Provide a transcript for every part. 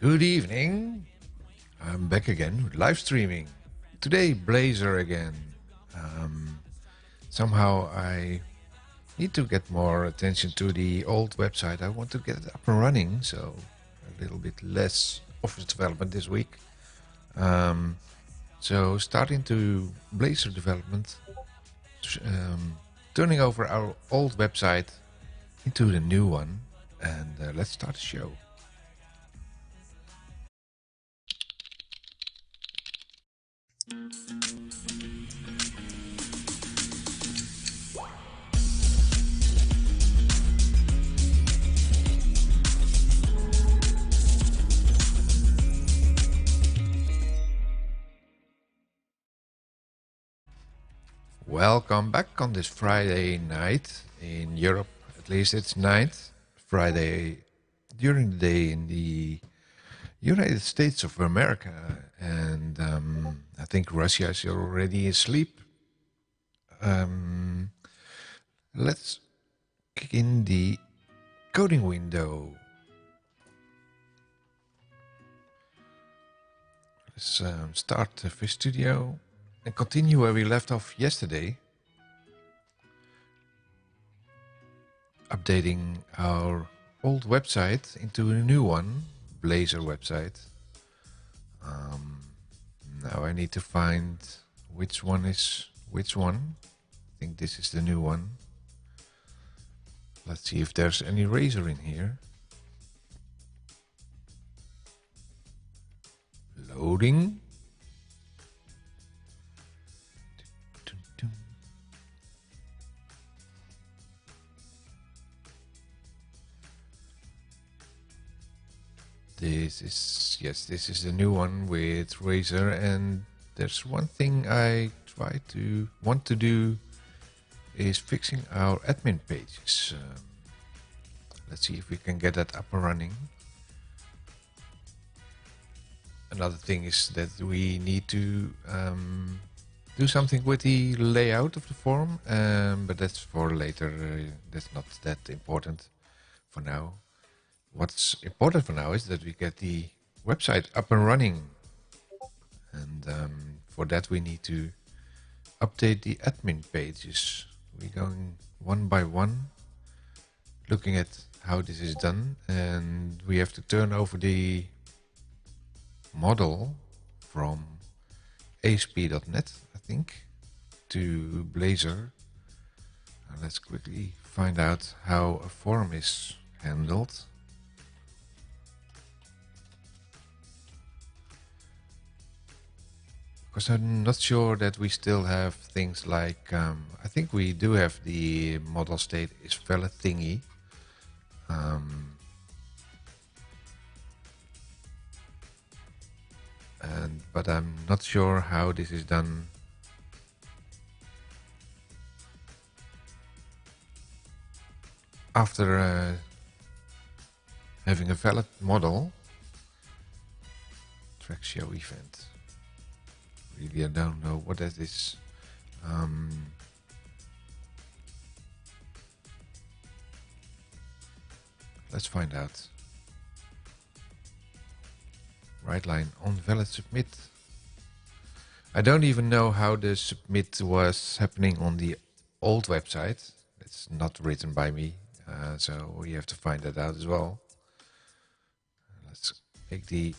Good evening. I'm back again with live streaming. Today, Blazor again. Somehow I need to get more attention to the old website. I want to get it up and running, so a little bit less office development this week. So starting to Blazor development, turning over our old website into the new one, and let's start the show. Welcome back on this Friday night in Europe. At least it's night. Friday during the day in the United States of America. And I think Russia is already asleep. Let's kick in the coding window. Let's start the Fish Studio and continue where we left off yesterday. Updating our old website into a new one, Blazor website. Now I need to find which one is which one. I think this is the new one. Let's see if there's any razor in here. Loading. This is the new one with Razor, and there's one thing I want to do is fixing our admin pages. Let's see if we can get that up and running. Another thing is that we need to do something with the layout of the form, but that's for later. That's not that important for now. What's important for now is that we get the website up and running. And for that we need to update the admin pages. We're going one by one, looking at how this is done. And we have to turn over the model from ASP.NET, I think, to Blazor. Let's quickly find out how a form is handled. Because I'm not sure that we still have things like, I think we do have the model state is valid thingy. But I'm not sure how this is done. After having a valid model, track show event. Really, I don't know what that is. Let's find out. Right line on valid submit. I don't even know how the submit was happening on the old website. It's not written by me, so we have to find that out as well. Let's make the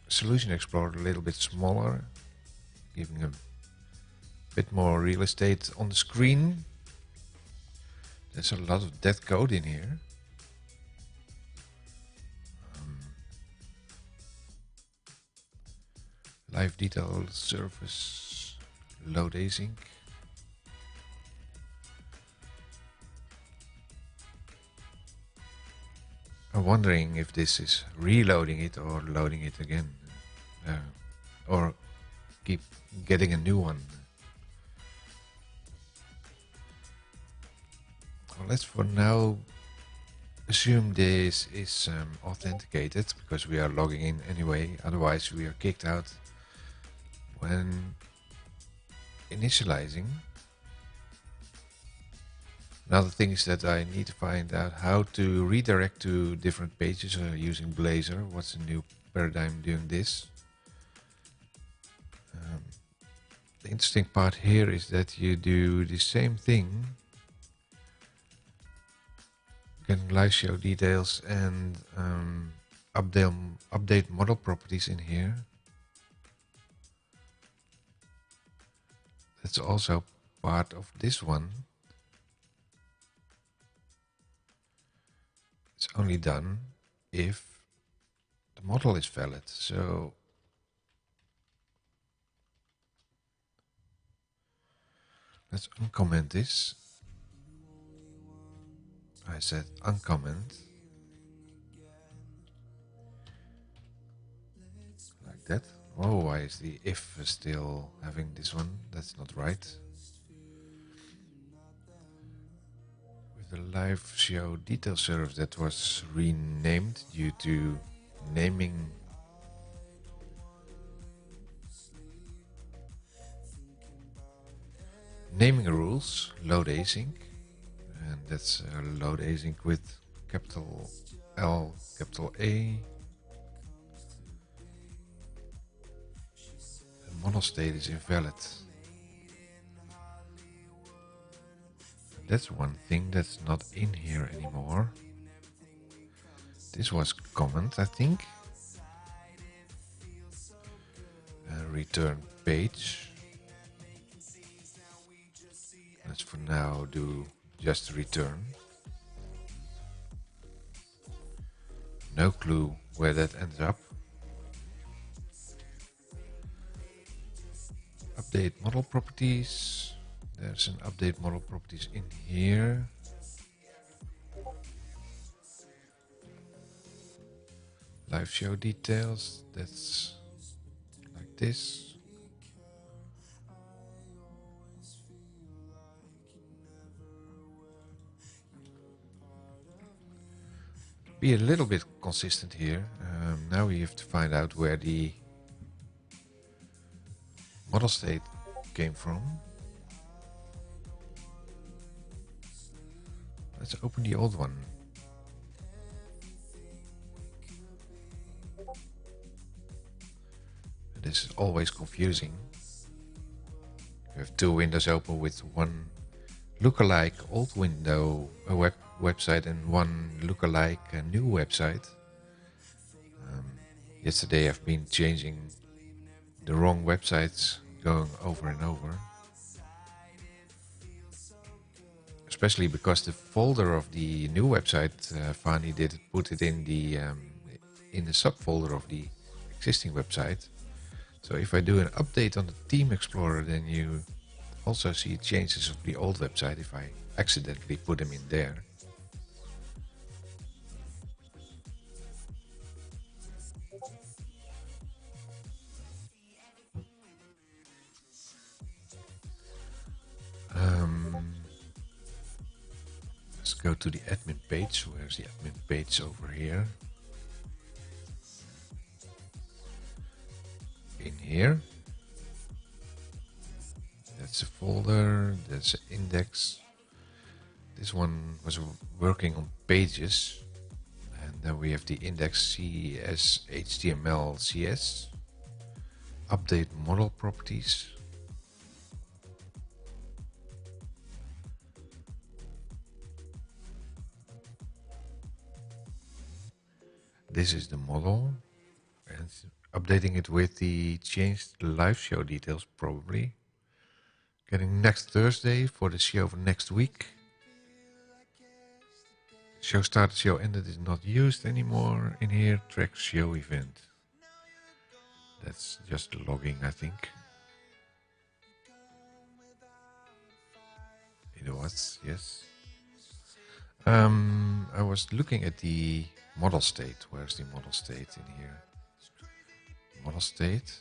Solution Explorer a little bit smaller, giving a bit more real estate on the screen. There's a lot of dead code in here. Live detail service, load async. I'm wondering if this is reloading it or loading it again, or keep getting a new one. Well, let's for now assume this is authenticated, because we are logging in anyway, otherwise we are kicked out when initializing. Another thing is that I need to find out how to redirect to different pages using Blazor. What's the new paradigm doing this? The interesting part here is that you do the same thing. Getting live show details and update model properties in here. That's also part of this one. It's only done if the model is valid. So let's uncomment this. I said uncomment. Like that. Oh, why is the if still having this one? That's not right. With the live show detail serve that was renamed due to naming rules, load async, and that's load async with capital L, capital A. The model state is invalid. That's one thing that's not in here anymore. This was comment, I think. Return page. Let's for now do just return. No clue where that ends up. Update model properties. There's an update model properties in here. Live show details. That's like this. Be a little bit consistent here. Now we have to find out where the model state came from. Let's open the old one. This is always confusing. You have two windows open with one lookalike old window, a website, and one lookalike a new website. Yesterday I've been changing the wrong websites, going over and over. Especially because the folder of the new website, Fani did put it in the subfolder of the existing website. So if I do an update on the Theme Explorer, then you also see changes of the old website if I accidentally put them in there. Let's go to the admin page. Where's the admin page? Over here. In here. That's a folder, that's an index. This one was working on pages. And then we have the index CS HTML CS. Update model properties. This is the model. And updating it with the changed live show details probably. Getting next Thursday for the show for next week. Show started, show ended is not used anymore in here. Track show event. That's just logging, I think. It was, yes. I was looking at the model state. Where's the model state in here? Model state.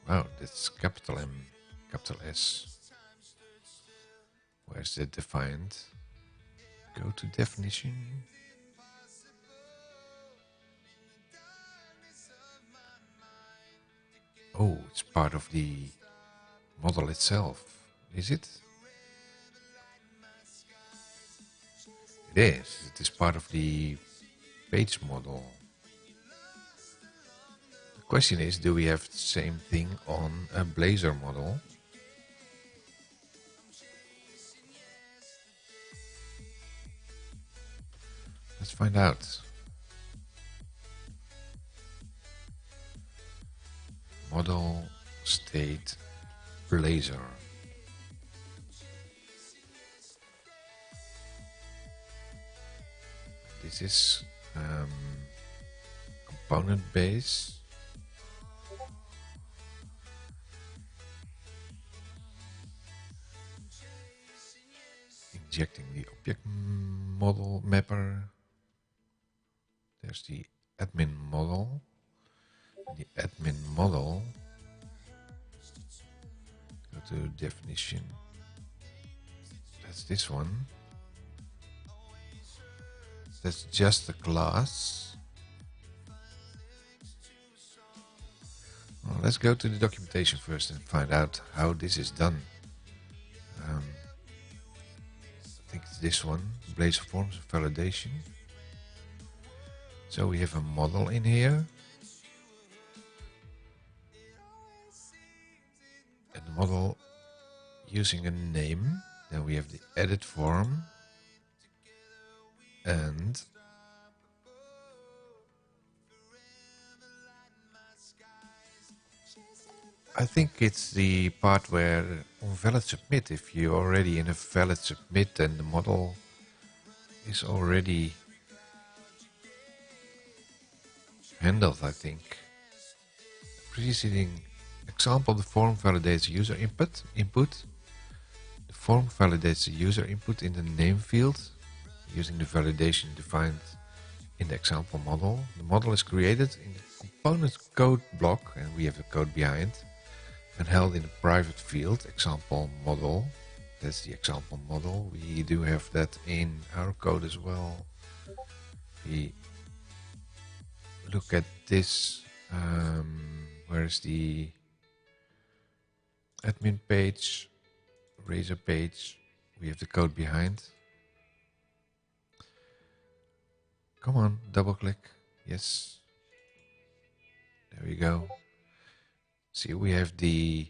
Wow, that's capital M, capital S. Where's that defined? Go to definition. Oh, it's part of the model itself, is it? It is. It is part of the page model. The question is, do we have the same thing on a Blazor model? Let's find out. Model state Blazor. This is component base. Injecting the object model mapper. There's the admin model. The admin model. Go to definition. That's this one. That's just a class. Well, let's go to the documentation first and find out how this is done. I think it's this one, Blazor forms of validation. So we have a model in here. And the model using a name. Then we have the edit form. And I think it's the part where on valid submit, if you're already in a valid submit, then the model is already handled, I think. Preceding example, the form validates user input. The form validates the user input in the name field using the validation defined in the example model. The model is created in the component code block, and we have the code behind, and held in a private field, example model. That's the example model. We do have that in our code as well. We look at this. Where is the admin page, Razor page? We have the code behind. Come on, double click. Yes. There we go. See, we have the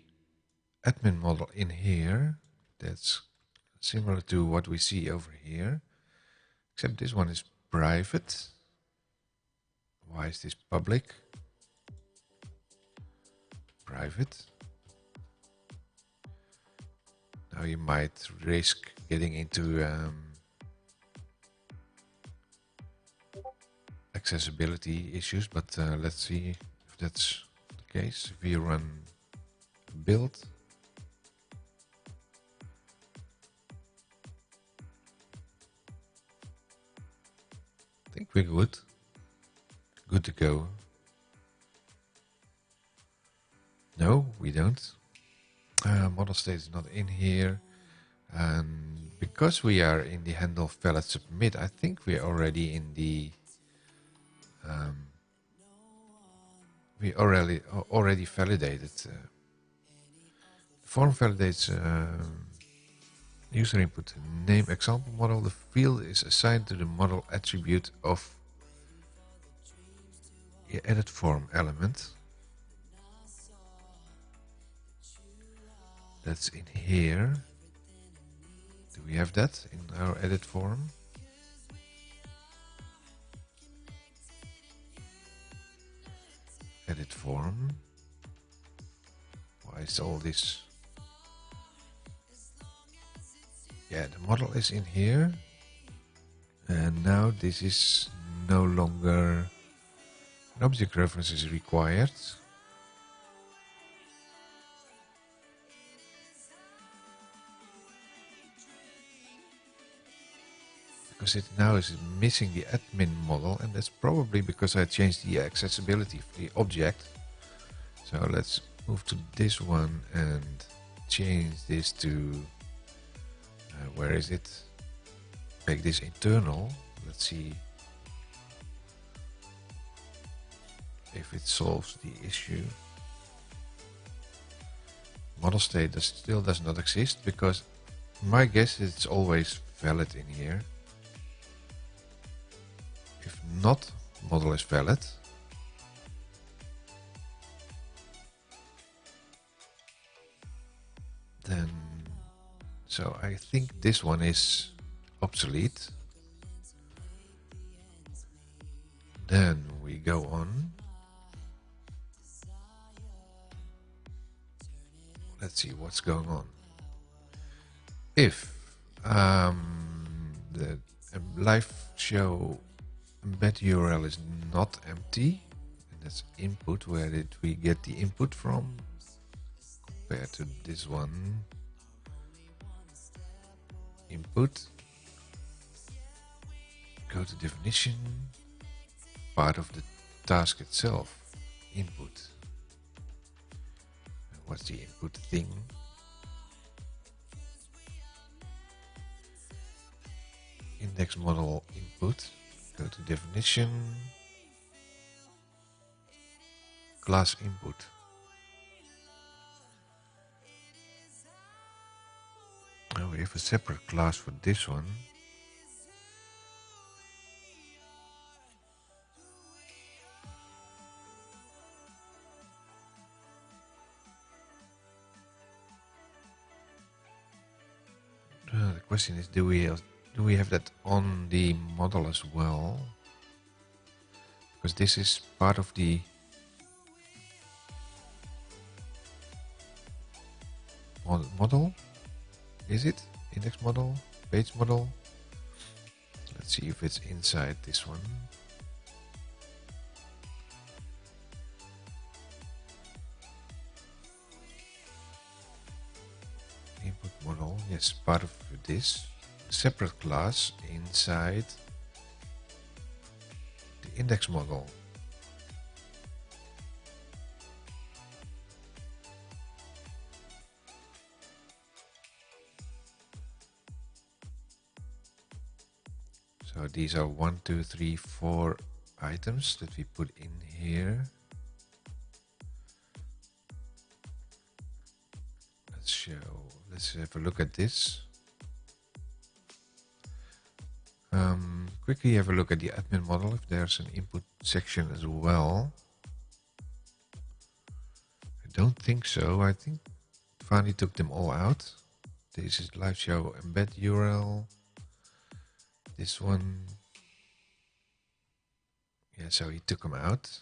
admin model in here. That's similar to what we see over here. Except this one is private. Why is this public? Private. Now you might risk getting into accessibility issues, but let's see if that's the case. If we run build, I think we're good. Good to go. No, we don't. Model state is not in here. And because we are in the handle valid submit, I think we're already in the we already validated. The form validates user input name example model. The field is assigned to the model attribute of the edit form element. That's in here. Do we have that in our edit form? Edit form. Why is all this? Yeah, the model is in here. And now this is no longer an object reference is required. Because it now is missing the admin model, and that's probably because I changed the accessibility of the object. So let's move to this one and change this to where is it? Make this internal. Let's see if it solves the issue. Model state still does not exist because my guess is it's always valid in here. If not, model is valid. Then, so I think this one is obsolete. Then we go on. Let's see what's going on. If the live show embed URL is not empty, and that's input, where did we get the input from? Compared to this one, input, go to definition, part of the task itself, input. What's the input thing? Index model input, go to definition, class input. Now we have a separate class for this one. The question is, do we have that on the model as well? Because this is part of the model. Is it? Index model? Page model? Let's see if it's inside this one. Input model, yes, part of this. Separate class inside the index model. So these are 1, 2, 3, 4 items that we put in here. Let's have a look at this. Quickly have a look at the admin model if there's an input section as well. I don't think so. I think Fani took them all out. This is live show embed URL. This one, yeah, so he took them out.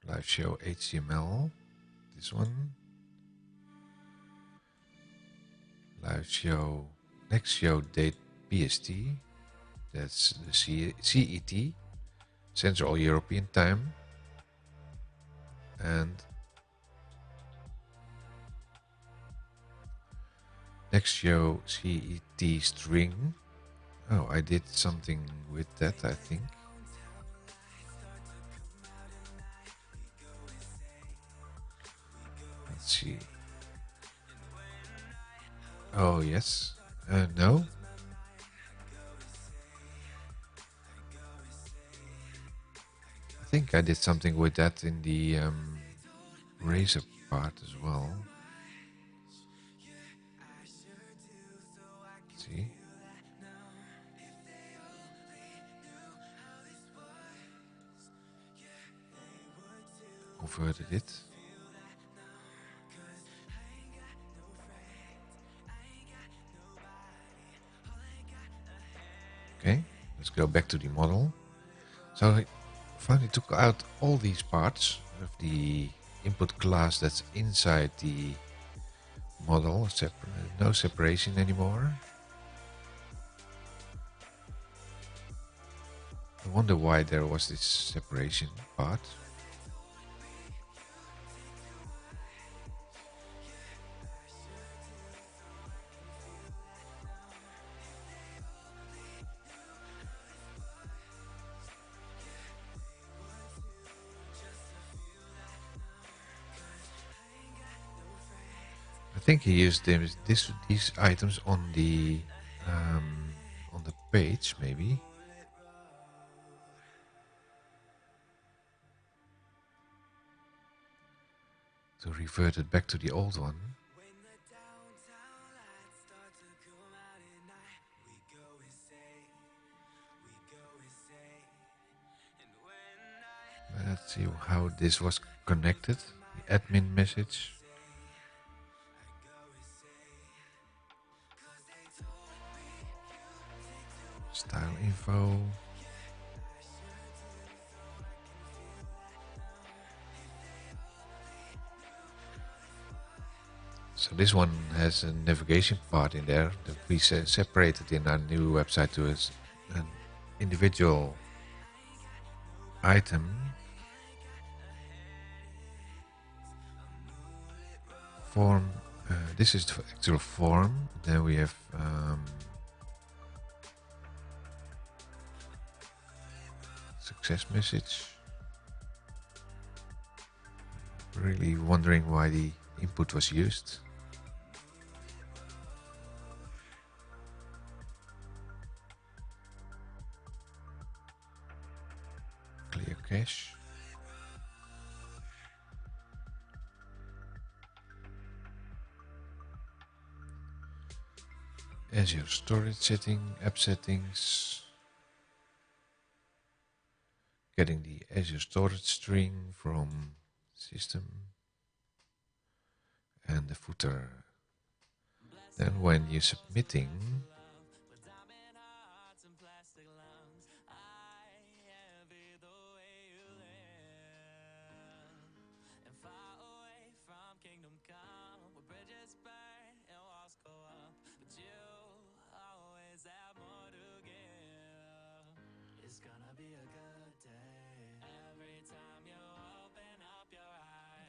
Live show HTML. This one. Live show, next show date PST. That's the CET, Central European Time. And next show CET string. Oh, I did something with that, I think. Let's see. Oh, yes. No. I think I did something with that in the razor part as well. Let's see. Converted it. Okay, let's go back to the model. So I finally took out all these parts of the input class that's inside the model. No separation anymore. I wonder why there was this separation part. I think he used these items on the page, maybe. To revert it back to the old one. Let's see how this was connected. The admin message. Style info. So this one has a navigation part in there that we separated in our new website to an individual item. Form. This is the actual form. Then we have success message. Really wondering why the input was used. Clear cache. Azure storage setting, app settings. Getting the Azure storage string from system and the footer. Then when you're submitting,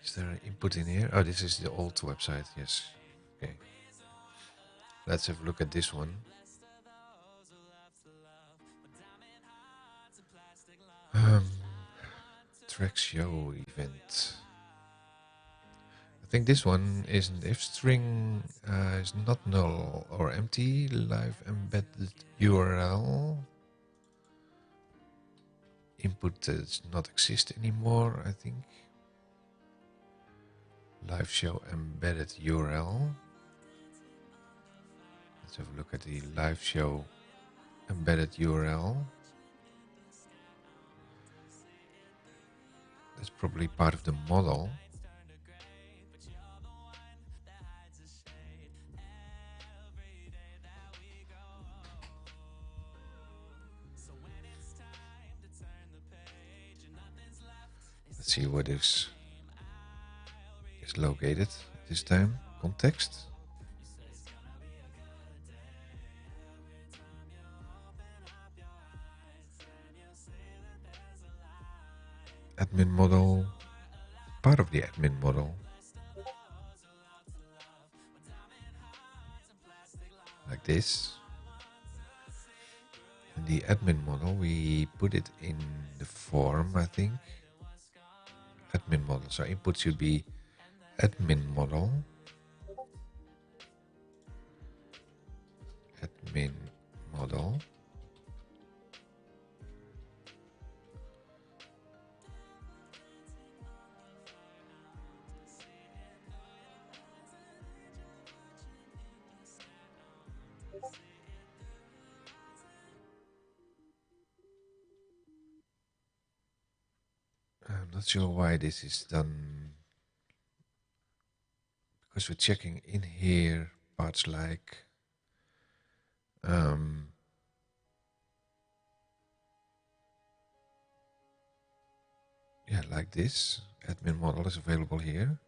is there an input in here? Oh, this is the old website, yes. Okay. Let's have a look at this one. Track show event. I think this one is an if string is not null or empty. Live embedded URL. Input does not exist anymore, I think. Live show embedded URL. Let's have a look at the live show embedded URL. That's probably part of the model. Let's see where this is located this time. Context. Admin model. Part of the admin model. Like this. And the admin model, we put it in the form, I think. Admin model. So input should be admin model. Admin model. I'm not sure why this is done, because we're checking in here parts like yeah, like this. Admin model is available here,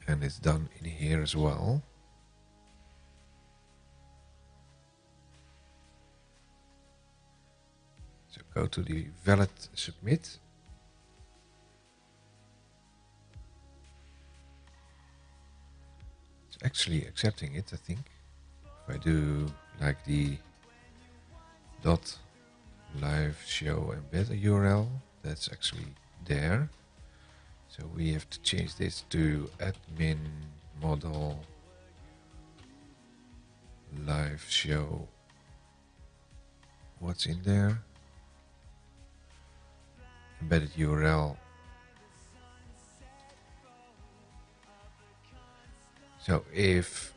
and it's done in here as well. So go to the valid submit. It's actually accepting it, I think. If I do like the dot live show embed URL, that's actually there. So we have to change this to admin model live show. What's in there? Embedded URL. So if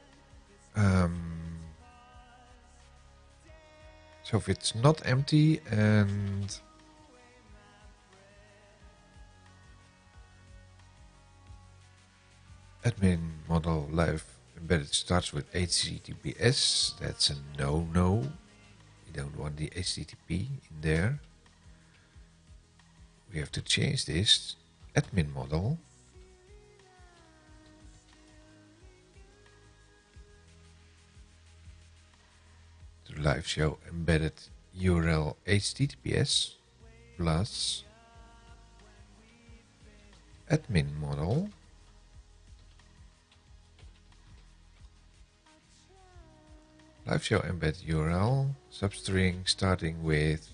so if it's not empty and Admin model live embedded starts with HTTPS. That's a no-no. We don't want the HTTP in there. We have to change this admin model to live show embedded URL HTTPS plus admin model live show embed URL substring starting with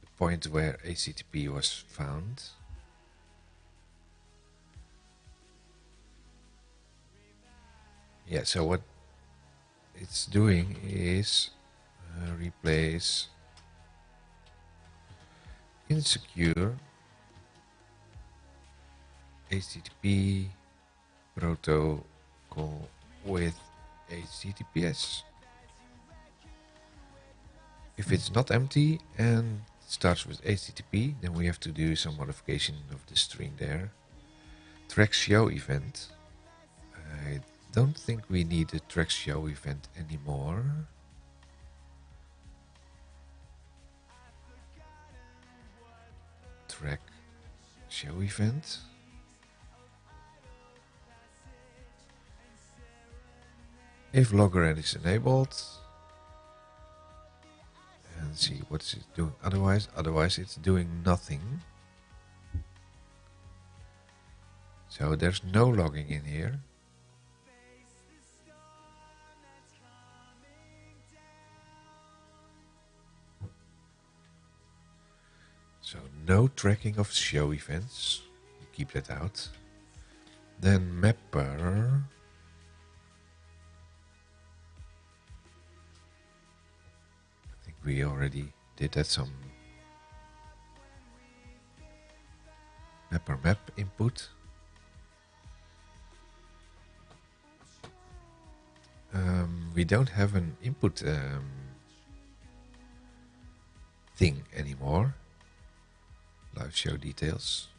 the point where HTTP was found. Yeah, so what it's doing is replace insecure HTTP protocol with HTTPS. If it's not empty and starts with HTTP, then we have to do some modification of the string there. Track show event. I don't think we need a track show event anymore. Track show event. If logger is enabled, and see what it's doing otherwise. Otherwise it's doing nothing. So there's no logging in here. So no tracking of show events. You keep that out. Then mapper. I think we already did that. Some mapper map input. We don't have an input thing anymore. Live show details.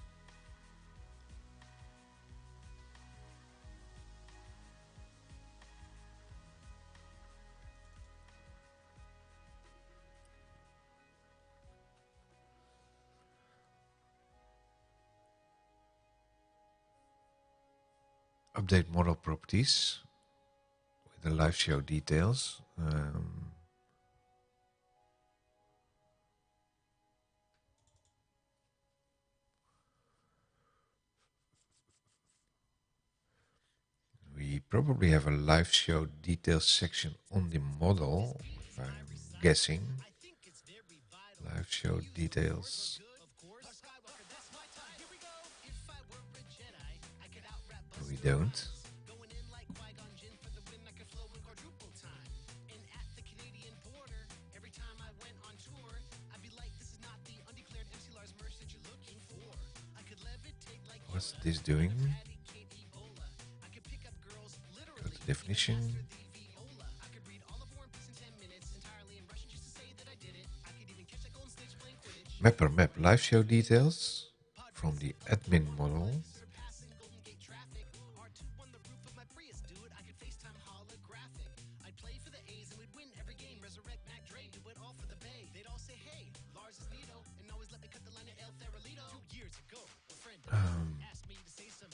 Update model properties with the live show details. We probably have a live show details section on the model, if I'm guessing. Live show details. We don't. What's this doing? Go to definition. Mapper map live show details from the admin model.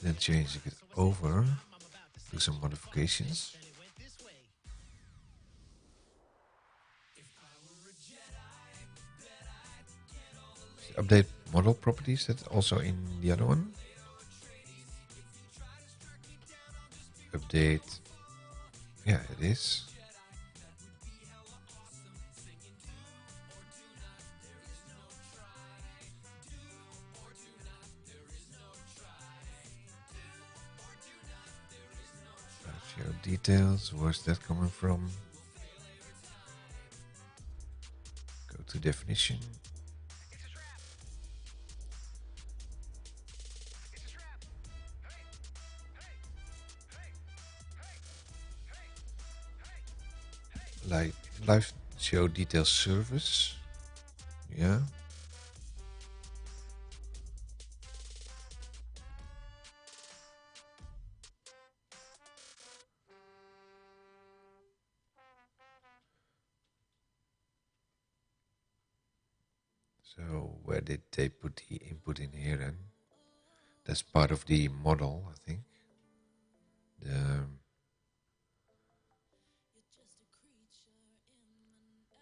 Then changing it over, do some modifications. Update model properties, that's also in the other one. Update, yeah, it is. Show details, where's that coming from? Go to definition. Like live show details service. Yeah. So where did they put the input in here then? That's part of the model, I think.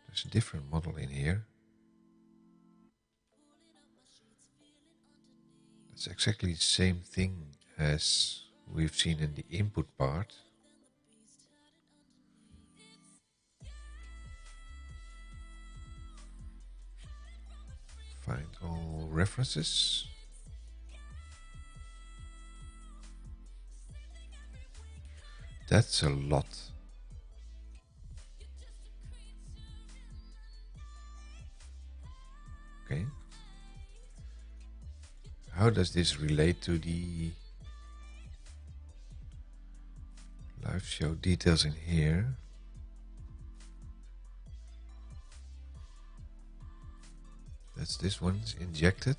There's a different model in here. It's exactly the same thing as we've seen in the input part. Find all references. That's a lot. Okay. How does this relate to the live show details in here? That's this one's injected.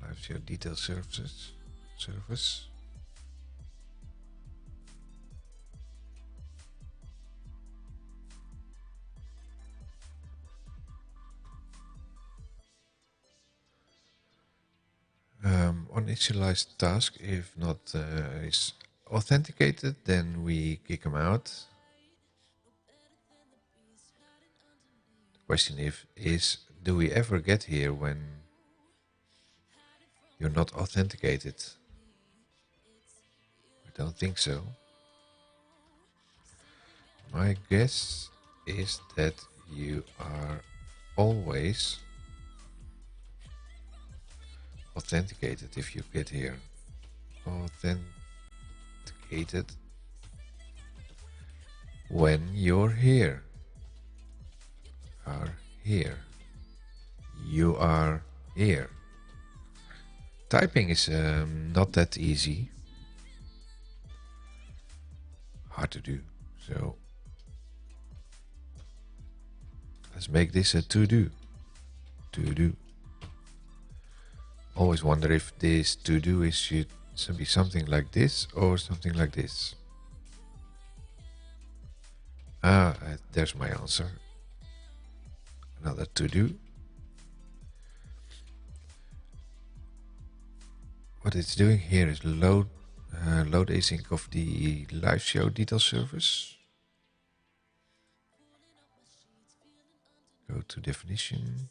Live show detail service. On initialized task, if not is authenticated, then we kick them out. The question is, do we ever get here when you're not authenticated? I don't think so. My guess is that you are always authenticated if you get here. Authenticated when you're here. Are here. You are here. Typing is not that easy. Hard to do. So let's make this a to-do. To-do. Always wonder if this to-do is should be something like this or something like this. There's my answer. Another to-do. What it's doing here is load async of the live show detail service. Go to definition.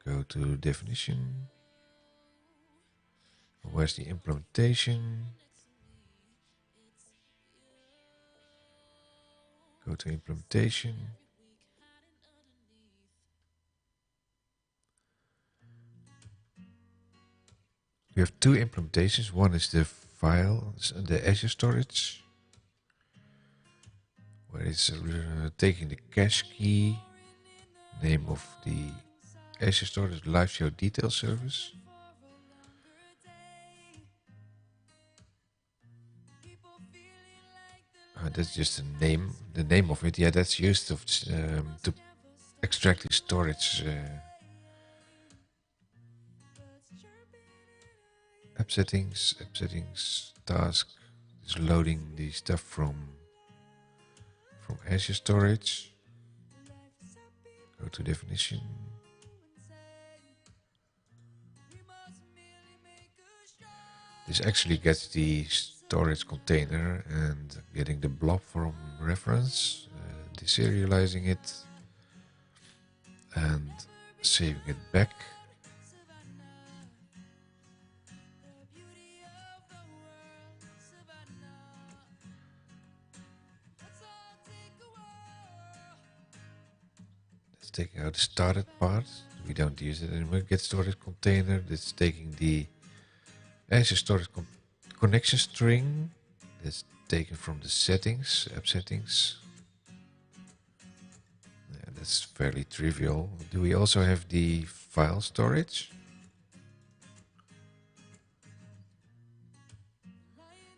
Go to definition. Where's the implementation? Go to implementation. We have two implementations. One is the file, the Azure storage, where it's taking the cache key, name of the Azure storage live show detail service. That's just the name of it. Yeah, that's used to extract the storage. App settings, task is loading the stuff from Azure storage. Go to definition. This actually gets the storage container and getting the blob from reference, deserializing it and saving it back. Let's take out the started part. We don't use it anymore. Get storage container. That's taking the Azure storage connection string. That's taken from the settings, app settings. Yeah, that's fairly trivial. Do we also have the file storage?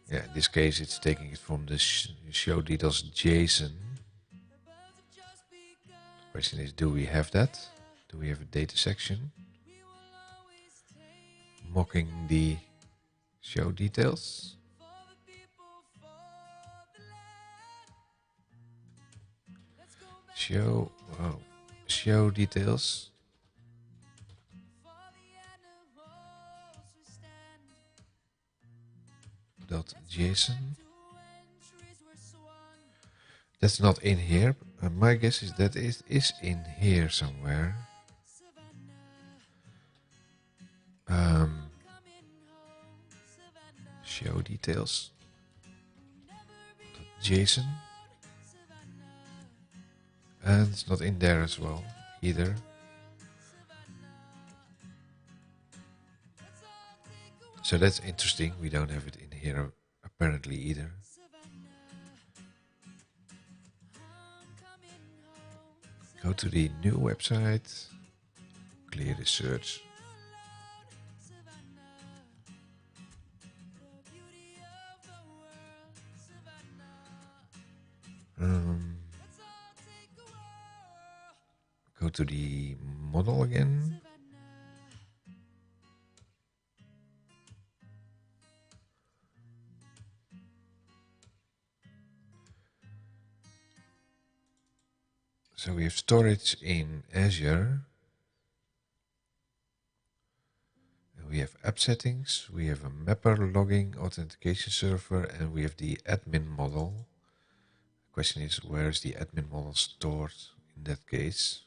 Yeah, in this case it's taking it from the show details JSON. The question is, do we have that? Do we have a data section? Mocking the Show details. Show details. .json. That's not in here. My guess is that it is in here somewhere. Show details. .json. And it's not in there as well either. So that's interesting. We don't have it in here apparently either. Go to the new website. Clear the search. Go to the model again. So we have storage in Azure. And we have app settings. We have a mapper logging authentication server, and we have the admin model. The question is, where is the admin model stored in that case?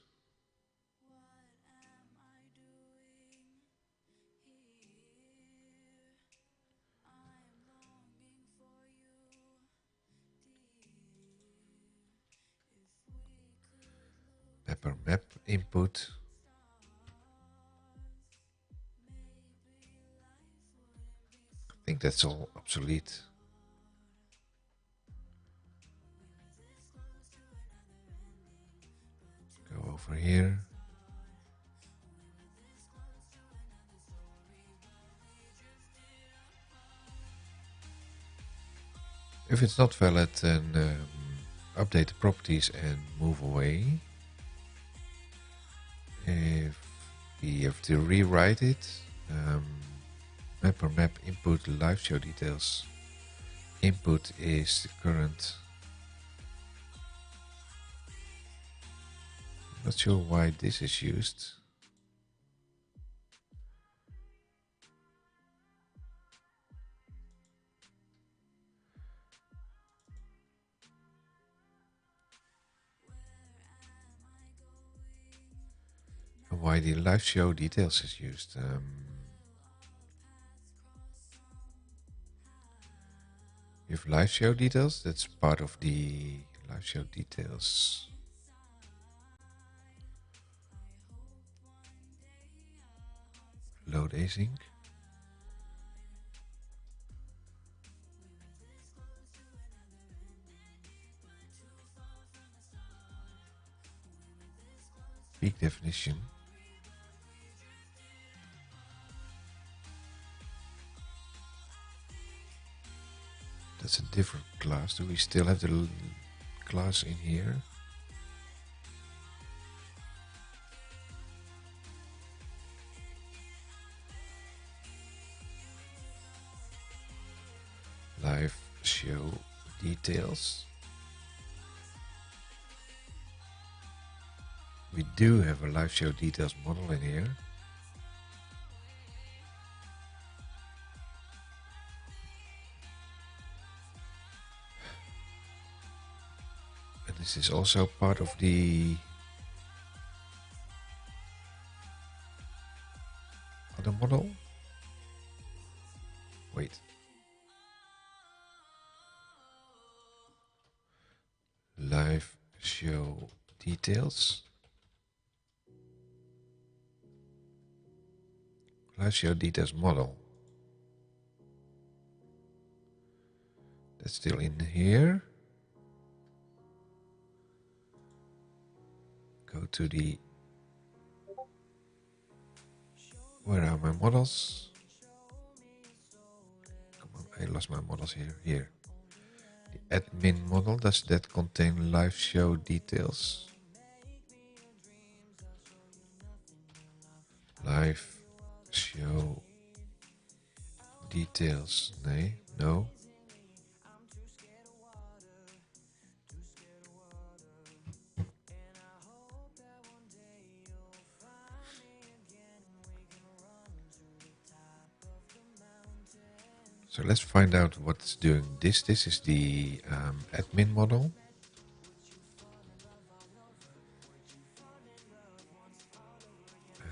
Mapper map input. I think that's all obsolete. Go over here. If it's not valid, then update the properties and move away. If we have to rewrite it, mapper map input live show details. Input is the current. Not sure why this is used. And why the live show details is used. We have live show details. That's part of the live show details. Load async. Peak definition. That's a different class. Do we still have the class in here? Live show details. We do have a live show details model in here. And this is also part of the other model. Wait. Live show details. Live show details model. That's still in here. Go to the... Where are my models? Come on, I lost my models here. Here. The admin model, does that contain live show details? Live show details. Nee, no. So let's find out what's doing this. This is the admin model.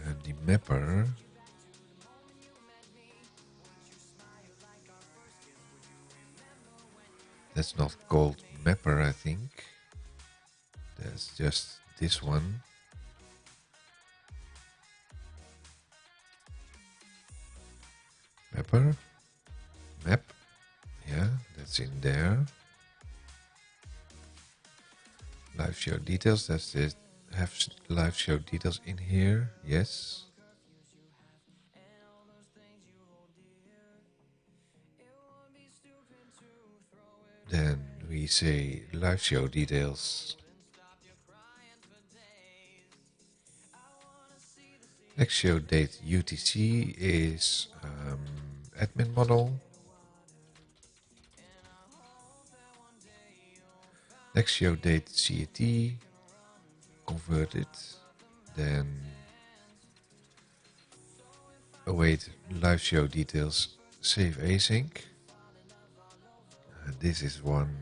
And the mapper. That's not called mapper, I think. That's just this one. Mapper. Map. Yeah, that's in there. Live show details. That's it. Have live show details in here. Yes. Then we say live show details. Next show date UTC is admin model. Next show date CAT, converted. Then await live show details, save async. This is one.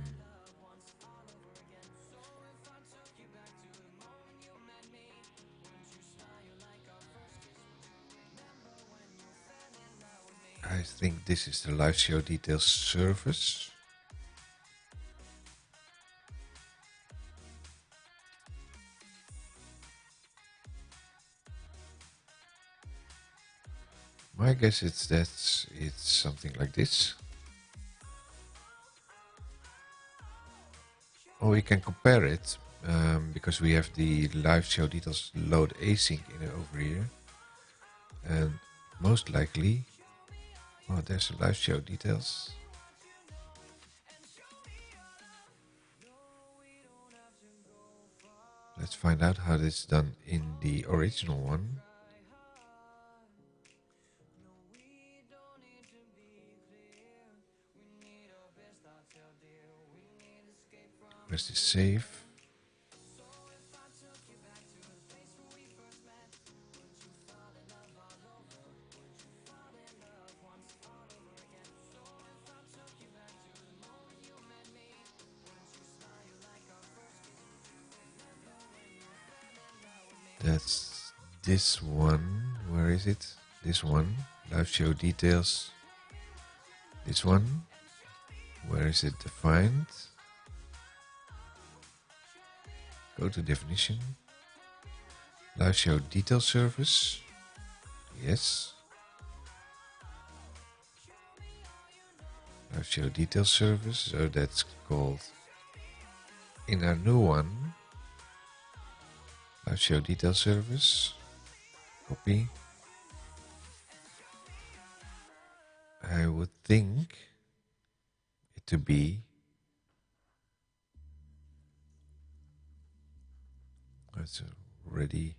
I think this is the live show details service. My guess it's something like this. Or we can compare it because we have the live show details load async in over here, and most likely, oh, there's a live show details. Let's find out how this is done in the original one. Where's the save? That's this one. Where is it? This one. Live show details. This one. Where is it defined? Go to definition. Live show detail service. Yes. Live show detail service. So that's called in our new one. Live show detail service. Copy. I would think it to be that's already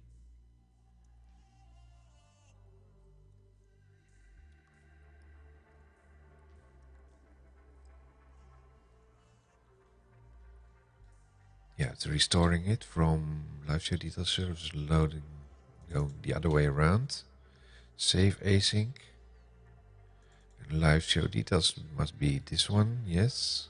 yeah, it's restoring it from live show detail service, loading, going the other way around. Save async. And live show details must be this one, yes.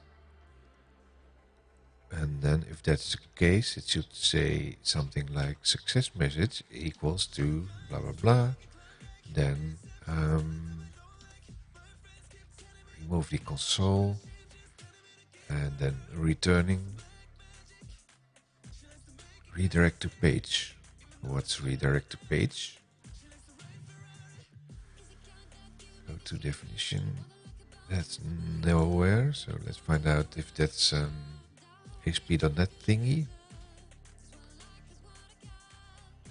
And then if that's the case, it should say something like success message equals to blah blah blah. Then remove the console and then returning redirect to page. What's redirect to page? Go to definition. That's nowhere, so let's find out if that's ASP.NET thingy.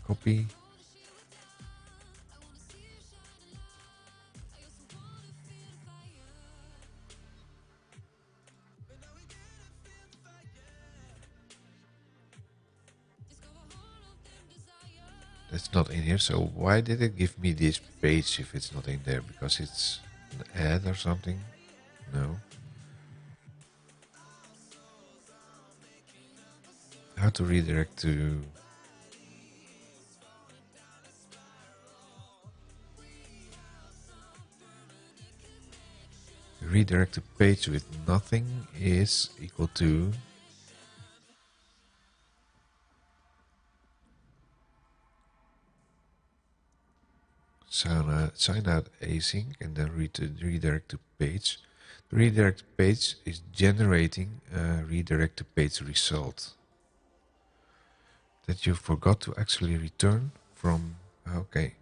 Copy. That's not in here, so why did it give me this page if it's not in there? Because it's An ad or something? No. How to redirect to... Redirect to page with nothing is equal to... Sign out async and then redirect to page. The redirect page is generating a redirect to page result that you forgot to actually return from. Okay,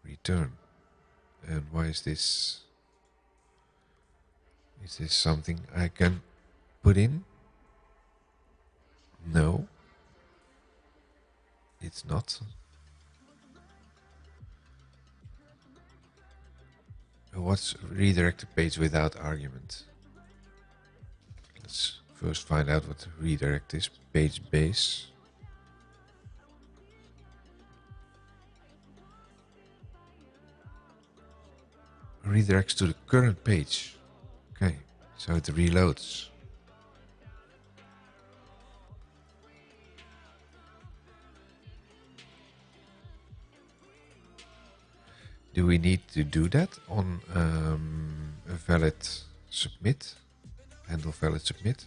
return. And why is this? Is this something I can put in? No, it's not. What's redirect to page without argument? Let's first find out what redirect is. Page base. Redirects to the current page. Okay, so it reloads. Do we need to do that on a valid submit? Handle valid submit?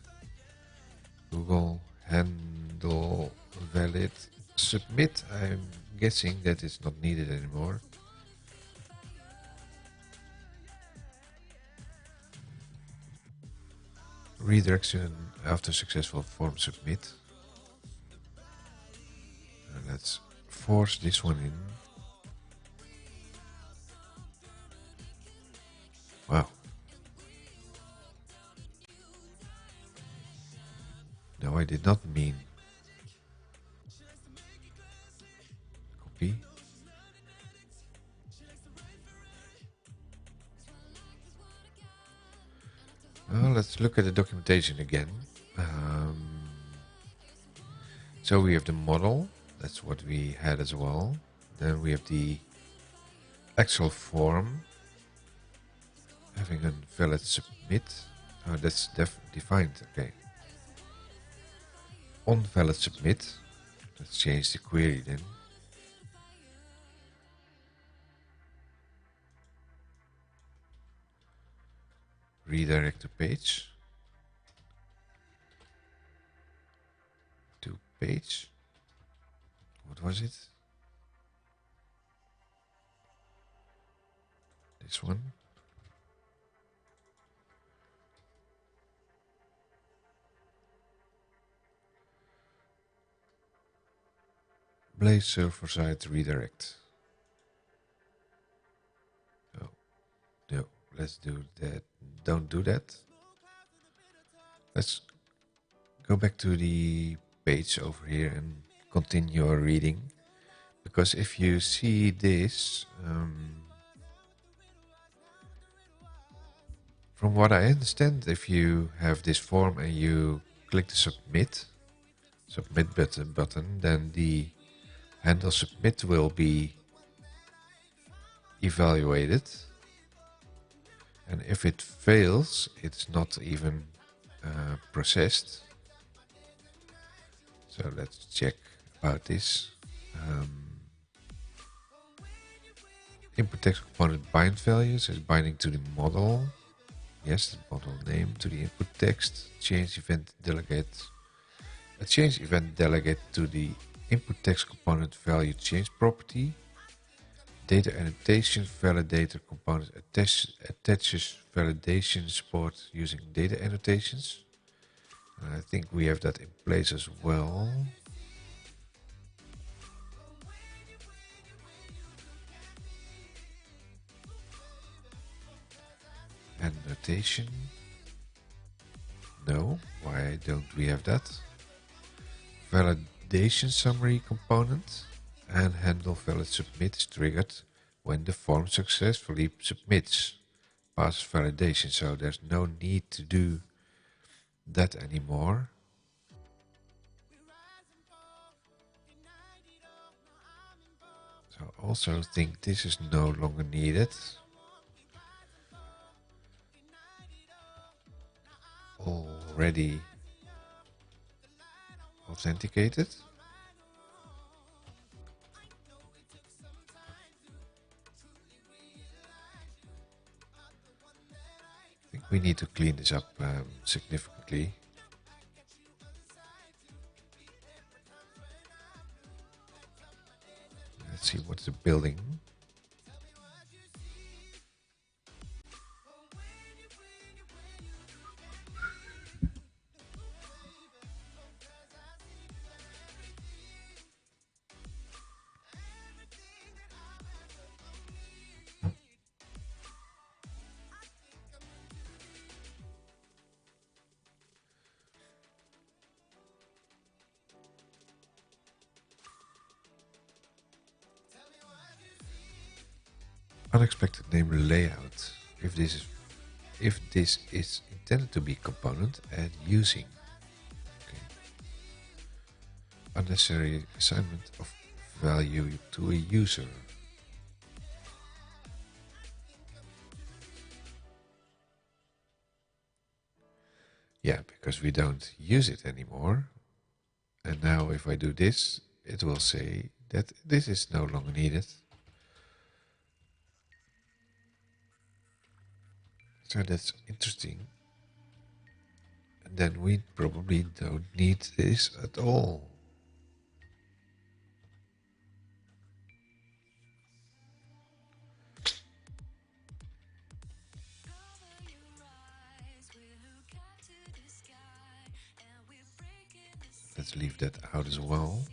Google handle valid submit. I'm guessing that it's not needed anymore. Redirection after successful form submit. Let's force this one in. Wow. No, I did not mean copy. Well, let's look at the documentation again. So we have the model. That's what we had as well. Then we have the actual form having a valid submit. Oh, that's defined. Okay. On valid submit. Let's change the query then. Redirect to page. To page. What was it? This one. Blazor server-side redirect. Oh, no, let's do that. Don't do that. Let's go back to the page over here and continue our reading. Because if you see this, from what I understand, if you have this form and you click the submit button, then the handle submit will be evaluated. And if it fails, it's not even processed. So let's check about this. Input text component bind values is binding to the model. Yes, the model name to the input text. Change event delegate. A change event delegate to the input text component value change property. Data annotation validator component attaches validation support using data annotations. I think we have that in place as well. Annotation. No, why don't we have that? Validation summary component and handle valid submit is triggered when the form successfully submits, passes validation. So there's no need to do that anymore. So I also think this is no longer needed. Already authenticated. I think we need to clean this up significantly. Let's see what's the building. Unexpected name layout. If this is intended to be component and using. Okay. Unnecessary assignment of value to a user. Yeah, because we don't use it anymore. And now if I do this, it will say that this is no longer needed. So that's interesting. And then we probably don't need this at all. Let's leave that out as well.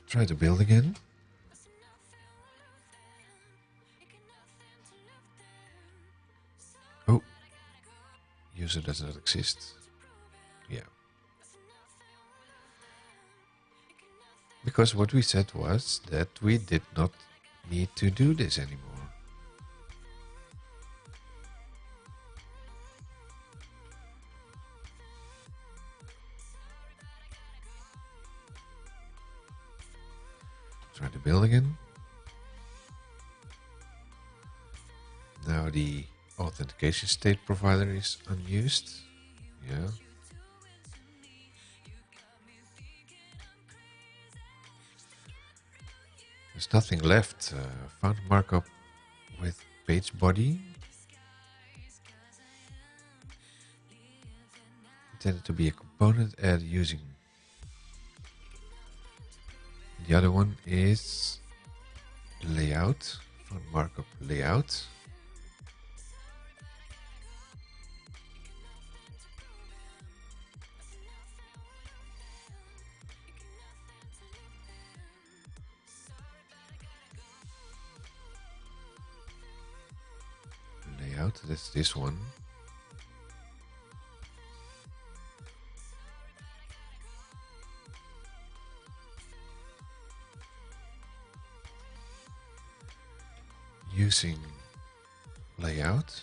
Try to build again. Oh, user does not exist. Yeah. Because what we said was that we did not need to do this anymore. Try to build again. Now the authentication state provider is unused. Yeah. There's nothing left. Found markup with page body. Intended to be a component add using. The other one is layout. Found markup layout. Layout, that's this one. Using layout.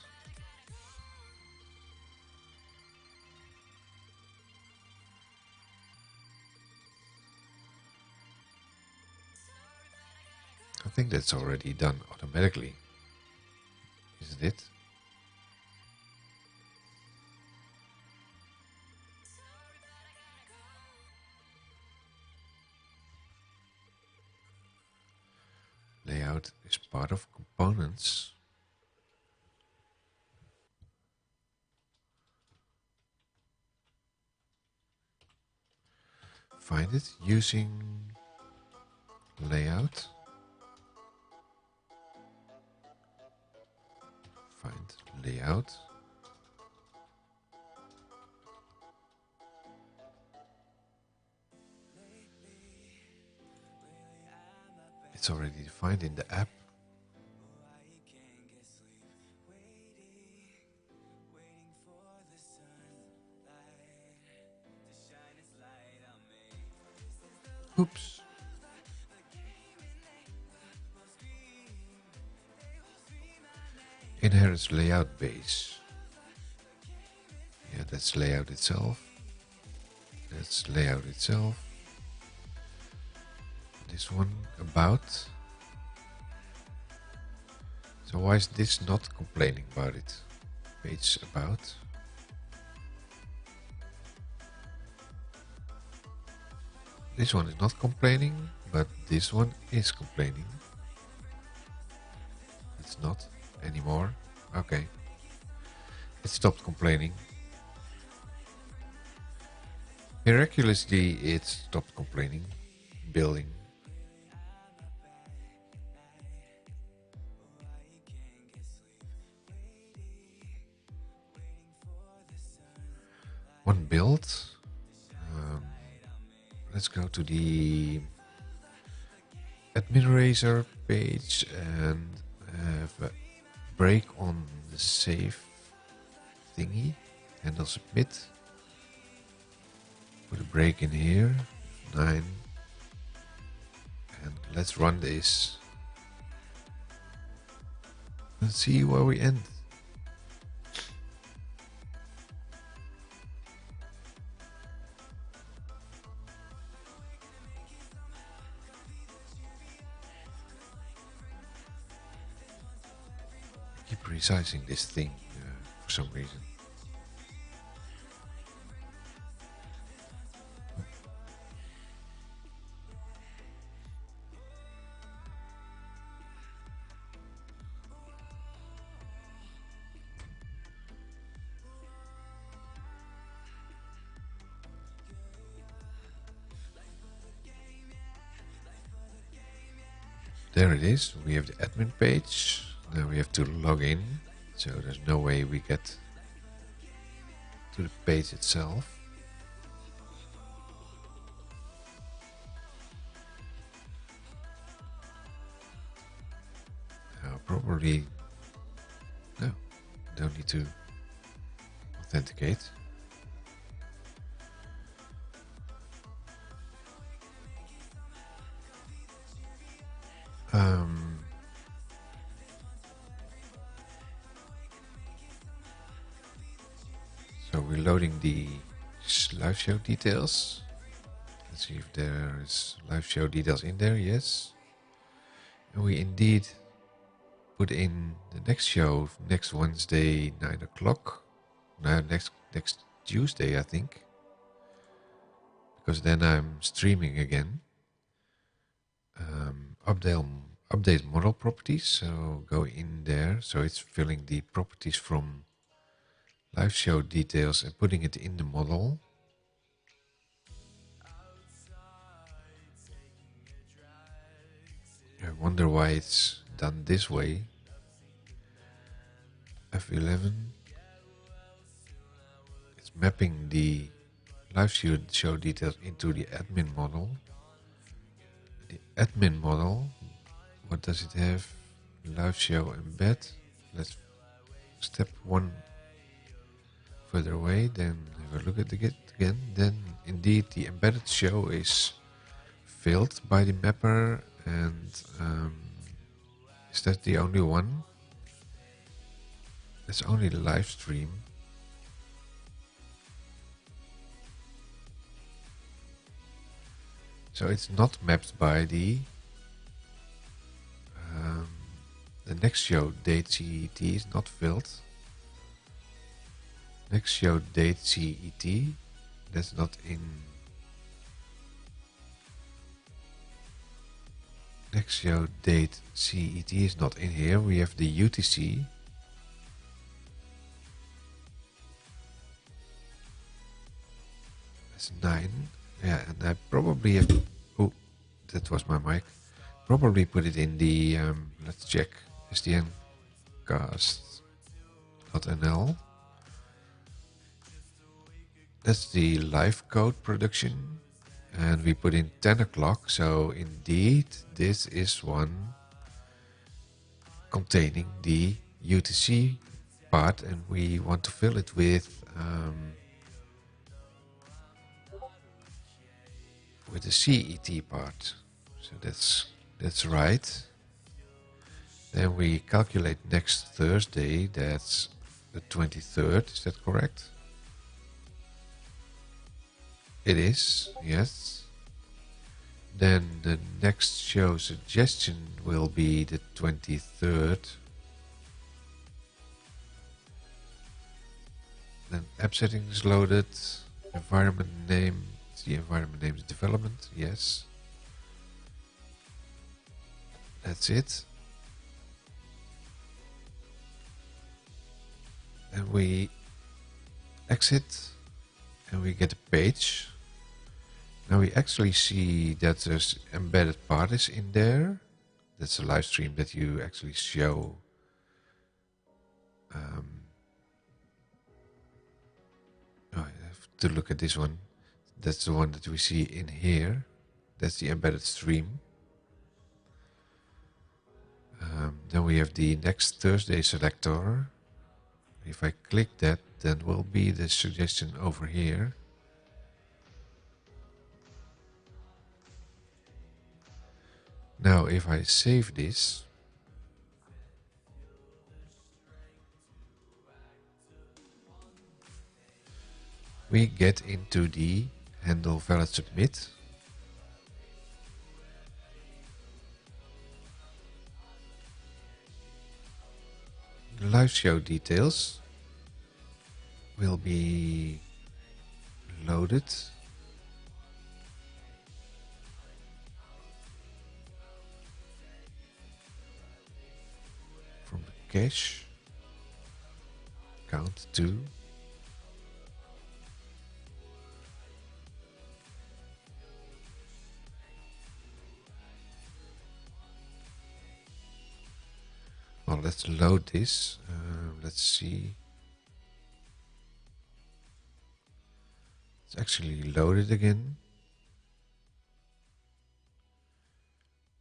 I think that's already done automatically, isn't it? Layout is part of components. Find it using layout. Find layout. It's already defined in the app. Oops. inherits layout base. Yeah, that's layout itself. That's layout itself. This one about. So why is this not complaining about it? Page about. This one is not complaining, but this one is complaining. It's not anymore. Okay. It stopped complaining. Miraculously, it stopped complaining. Building. One build. Let's go to the admin razor page and have a break on the save thingy. Handle submit. Put a break in here. 9. And let's run this. Let's see where we end. Keep resizing this thing for some reason. There it is. We have the admin page. Now we have to log in. So there's no way we get to the page itself. Probably no. Don't need to authenticate. So we're loading the live show details. Let's see if there is live show details in there. Yes. And we indeed put in the next show next Wednesday 9 o'clock. No, next Tuesday, I think. Because then I'm streaming again. Update model properties. So go in there. So it's filling the properties from live show details and putting it in the model. I wonder why it's done this way. F11. It's mapping the live show details into the admin model. The admin model, what does it have? Live show embed. Let's step one further away, then have a look at it again. Then indeed the embedded show is filled by the mapper, and is that the only one? It's only the live stream. So it's not mapped by the next show date CET is not filled. Next show date CET, that's not in. Next show date CET is not in here. We have the UTC. That's 9. Yeah, and I probably have. Oh, that was my mic. Probably put it in the. Let's check. SDN cast.nl. That's the live code production. And we put in 10 o'clock. So indeed, this is one containing the UTC part. And we want to fill it with the CET part. So that's right. Then we calculate next Thursday, that's the 23rd, is that correct? It is, yes. Then the next show suggestion will be the 23rd. Then app settings loaded, environment name, the environment name is development, yes. That's it. And we exit and we get a page. Now we actually see that there's embedded parties in there. That's a live stream that you actually show. I have to look at this one. That's the one that we see in here. That's the embedded stream. Then we have the next Thursday selector. If I click that, then will be the suggestion over here. Now if I save this, we get into the handle valid submit. The live show details will be loaded. From the cache, count 2. Well, let's load this. Let's see. It's actually loaded again.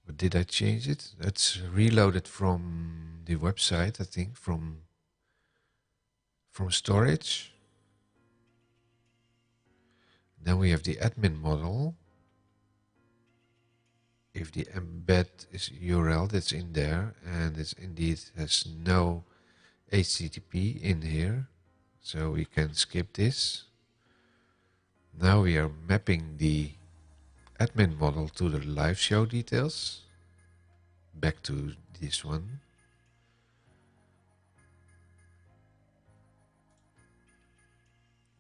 But did I change it? That's reloaded from the website, I think, from storage. Then we have the admin model. If the embed is URL that's in there, and it indeed has no HTTP in here, so we can skip this. Now we are mapping the admin model to the live show details. Back to this one.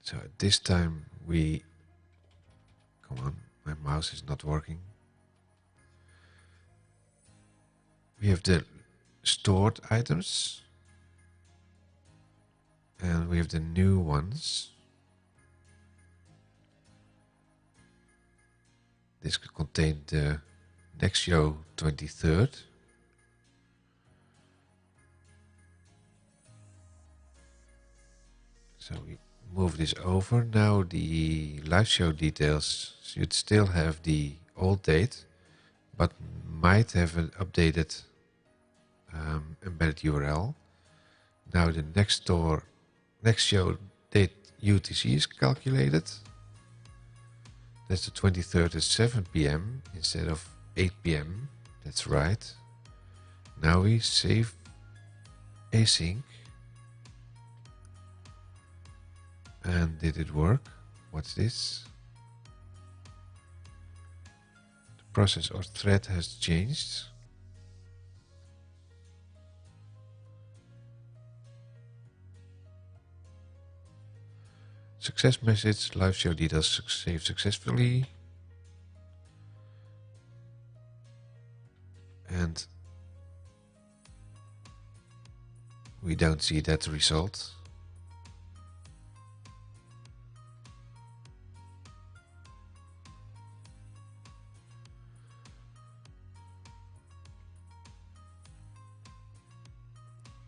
So at this time we... Come on, my mouse is not working. We have the stored items. And we have the new ones. This could contain the next show 23rd. So we move this over. Now the live show details should still have the old date, but might have an updated embedded URL. Now the next show date UTC is calculated. That's the 23rd at 7 PM instead of 8 PM. That's right. Now we save async. And did it work? What's this? The process or thread has changed. Success message, live show details saved successfully. And we don't see that result.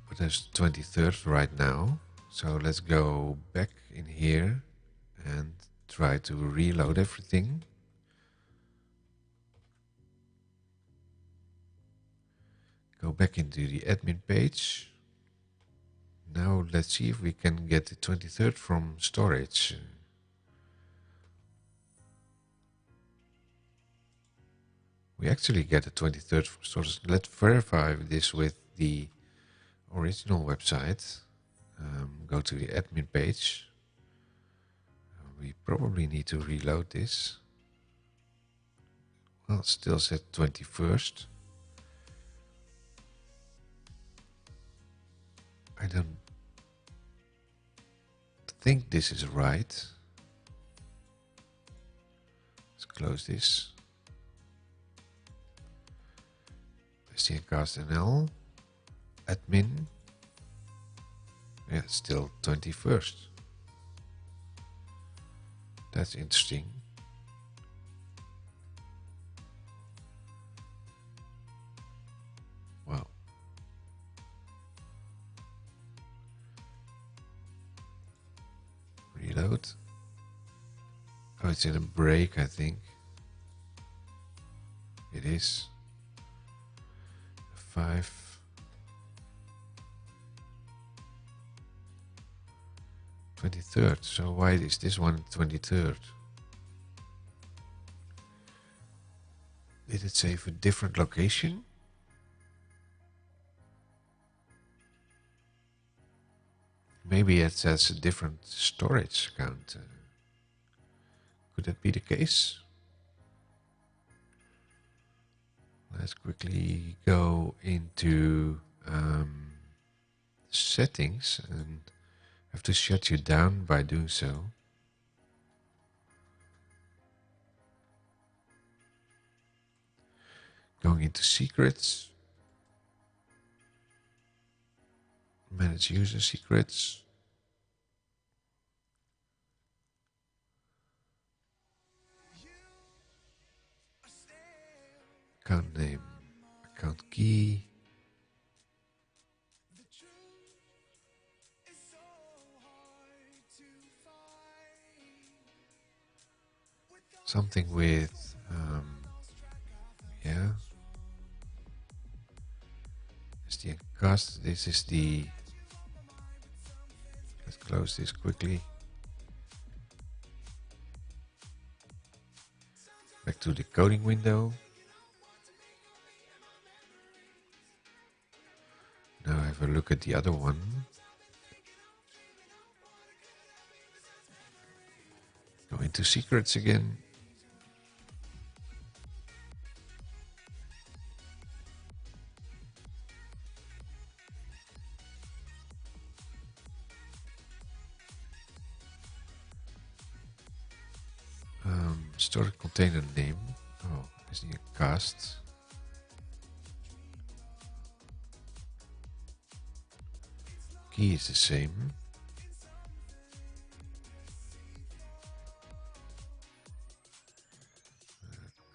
But there's 23rd right now. So let's go back in here and try to reload everything. Go back into the admin page. Now let's see if we can get the 23rd from storage. We actually get the 23rd from storage. Let's verify this with the original website, go to the admin page. We probably need to reload this. Well, it still said 21st. I don't think this is right. Let's close this. STNcast.nl admin. Yeah, it's still 21st. That's interesting. Wow. Reload. Oh, it's in a break, I think. It is. 5. 23rd. So why is this one 23rd? Did it save a different location? Maybe it says a different storage account. Could that be the case? Let's quickly go into settings, and I have to shut you down by doing so. Going into secrets, manage user secrets. Account name, account key. Something with, yeah. STNcast, this is the, let's close this quickly. Back to the coding window. Now have a look at the other one. Go into secrets again. Store container name. Oh, is the cast. Key is the same.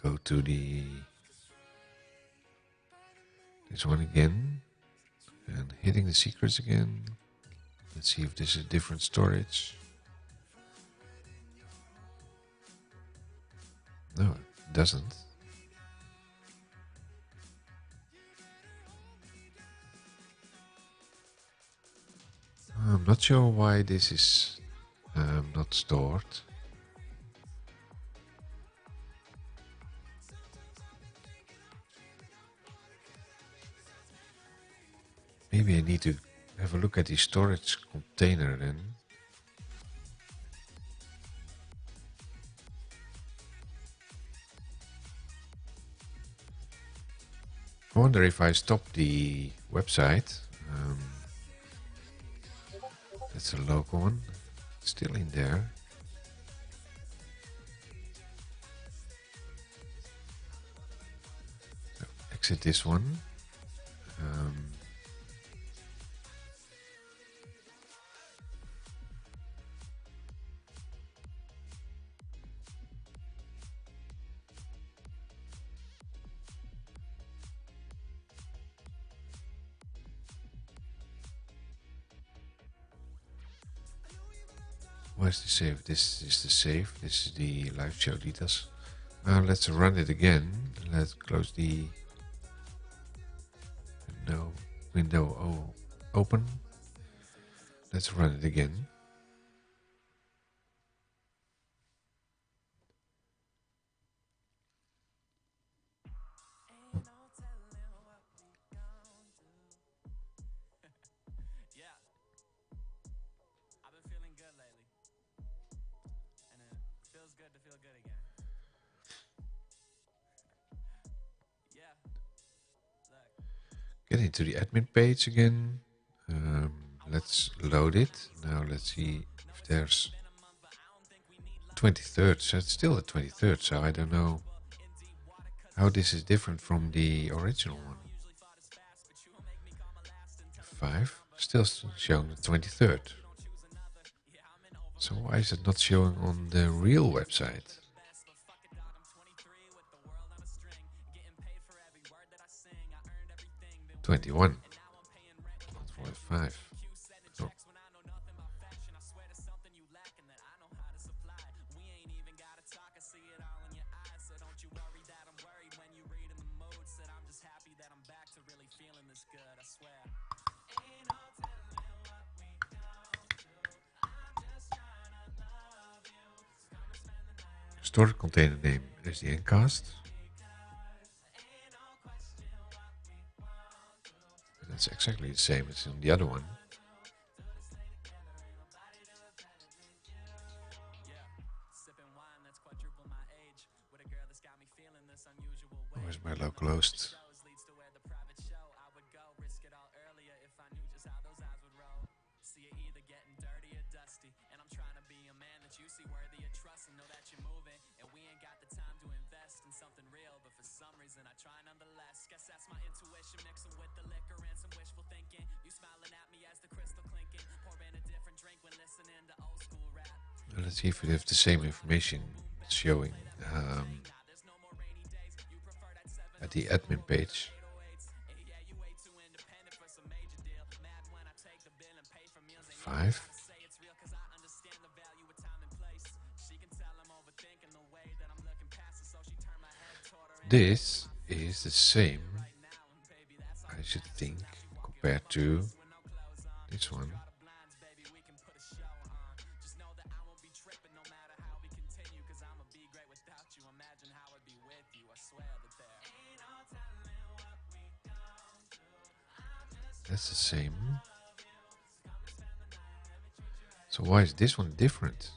Go to the this one again and hitting the secrets again. Let's see if this is different storage. No, it doesn't. I'm not sure why this is not stored. Maybe I need to have a look at the storage container then. I wonder if I stop the website. That's a local one, still in there. So exit this one. Where's the save? This is the save. This is the live show details. Let's run it again. Let's close the window open. Let's run it again. Get into the admin page again. Let's load it. Now let's see if there's 23rd. So it's still the 23rd. So I don't know how this is different from the original one. 5, still showing the 23rd. So why is it not showing on the real website? 21, 145. Oh. Store container name is the encast. That's exactly the same as on the other one. Where's my local host? Let's see if we have the same information showing at the admin page. Five. This is the same, I should think, compared to this one. That's the same. So why is this one different?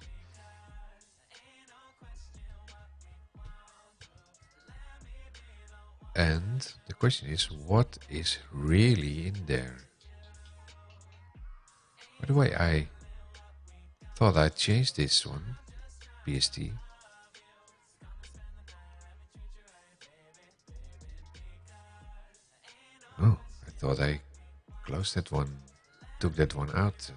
And the question is, what is really in there? By the way, I thought I changed this one, BST. Oh, I thought I closed that one, took that one out.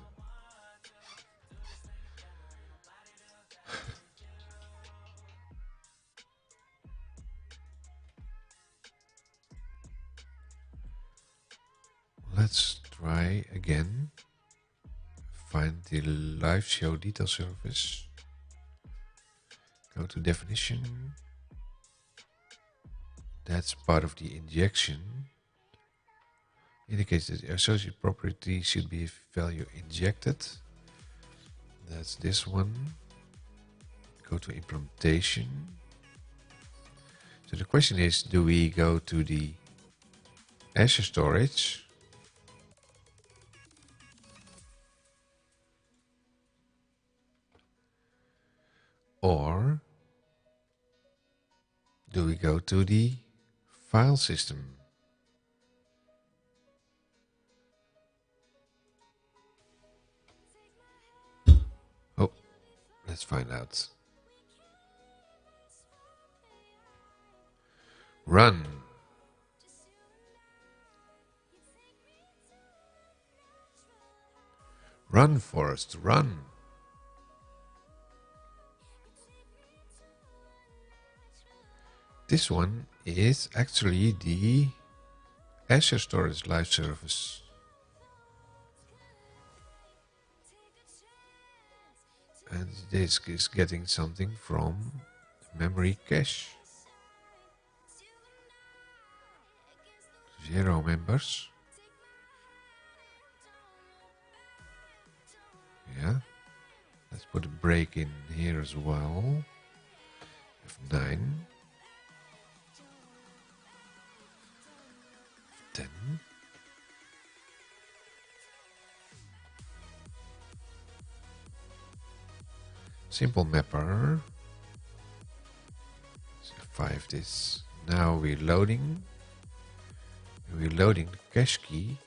Let's try again. Find the live show detail service. Go to definition. That's part of the injection. Indicates that the associated property should be value injected. That's this one. Go to implementation. So the question is, do we go to the Azure storage? Or do we go to the file system? Oh, let's find out. Run. Run, Forest, run. This one is actually the Azure Storage Live Service. And this is getting something from the memory cache. 0 members. Yeah. Let's put a break in here as well. F9. 10. Simple mapper. So 5 this. Now we're loading. We're loading the cache key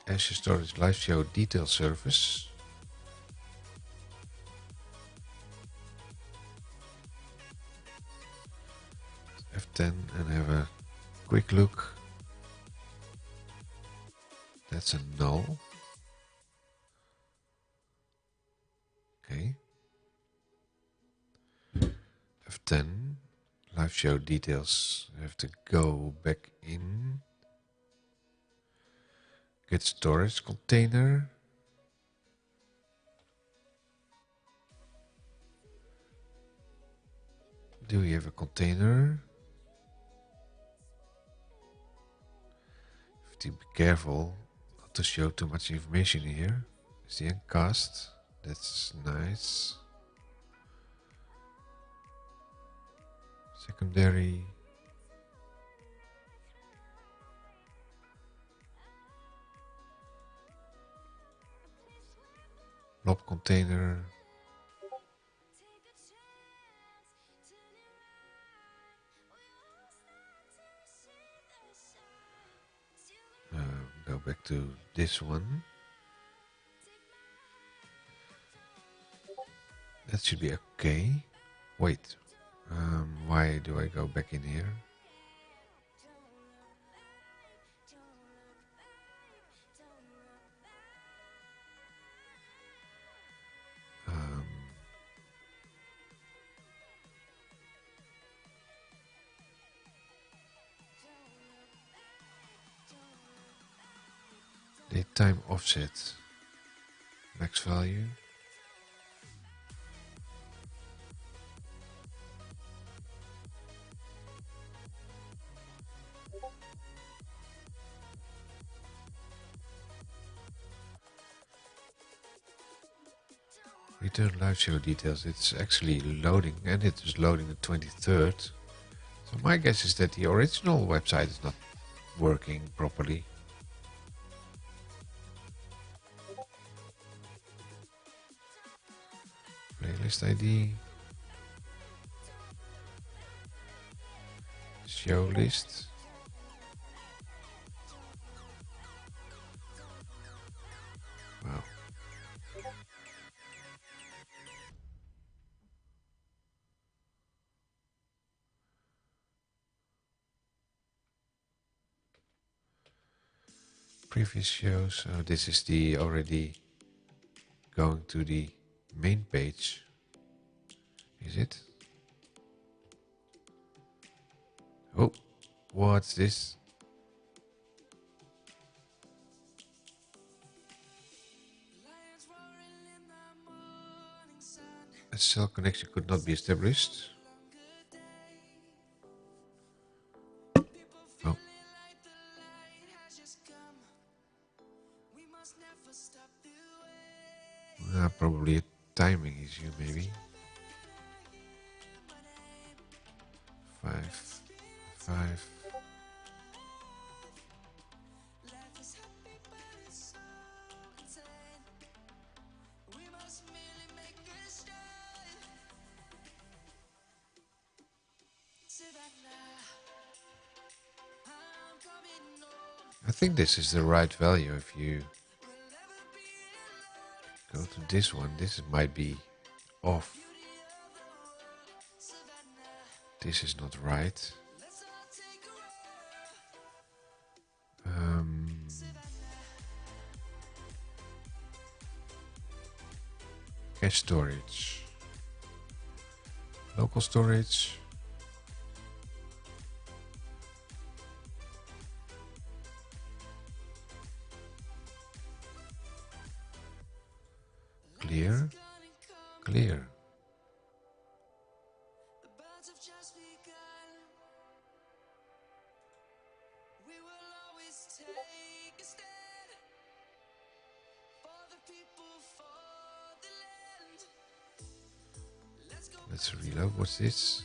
as your storage live show detail service. F10 and have a quick look. That's a null. Okay. F10 live show details. I have to go back in. Get storage container. Do we have a container? Have to be careful not to show too much information here. Is the encast. That's nice. Secondary. Blob container. Go back to this one. That should be okay. Wait, why do I go back in here? Daytime offset. Max value. Return live show details. It's actually loading, and it is loading the 23rd. So my guess is that the original website is not working properly. Playlist ID. Show list. Wow. Previous shows. This is the already going to the main page. Is it? Oh, what's this? A cell connection could not be established. Oh. Probably a timing issue, maybe. 5, 5. I think this is the right value. If you go to this one, this might be off. This is not right. Cache storage. Local storage. Clear. Clear. Let's reload. What's this?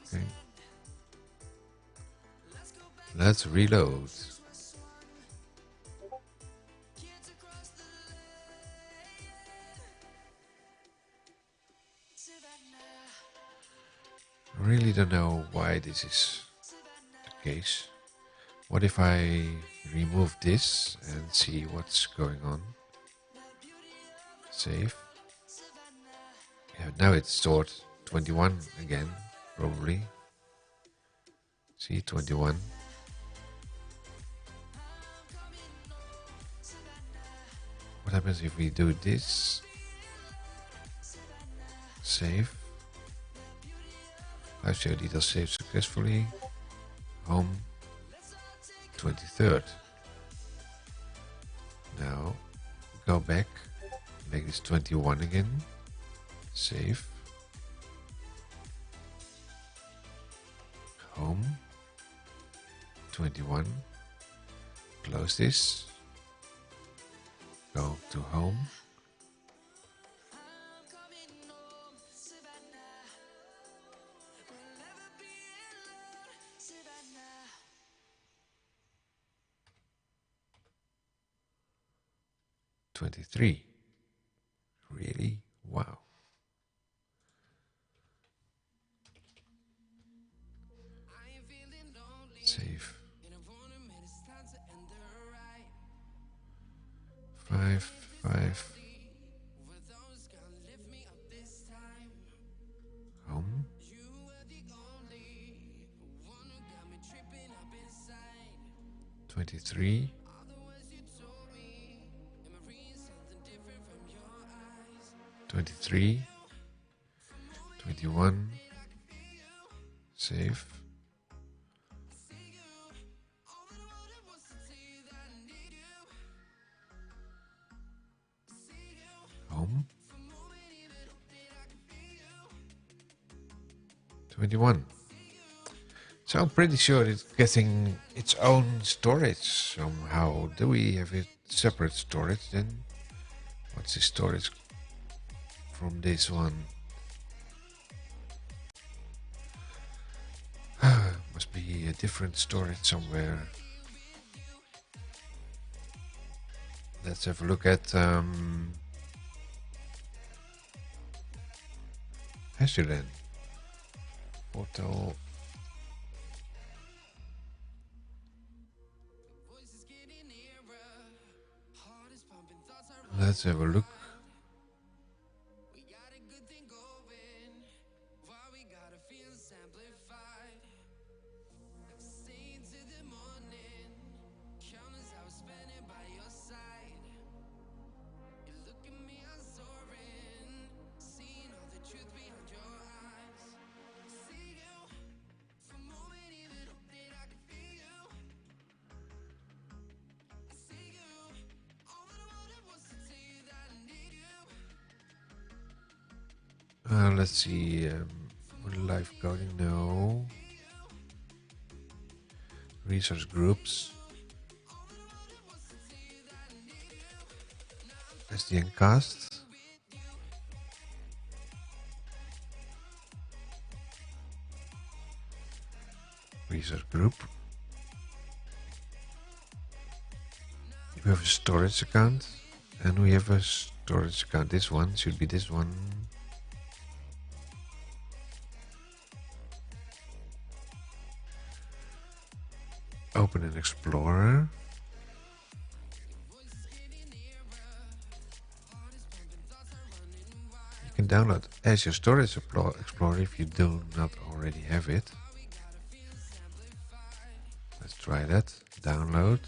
Okay. Let's reload. really don't know why this is the case. What if I remove this and see what's going on? Save. Yeah, now it's stored 21 again, probably. See, 21. What happens if we do this? Save. Live show details saved successfully. Home. 23rd. Now go back. Make this 21 again. Save. Home. 21. Close this. Go to home. '23. Really? Wow. Save. 5, 5. Home. 23. 23. 21. Save. Home. 21. So I'm pretty sure it's getting its own storage somehow. Do we have it separate storage then? What's the storage from this one? Must be a different storage somewhere. Let's have a look at Azure then. Portal. Let's have a look. Let's see. Live coding, no. Resource groups. SDN cast. Resource group. We have a storage account. And we have a storage account. This one should be this one. Open an Explorer. You can download Azure Storage Explorer if you do not already have it. Let's try that. Download.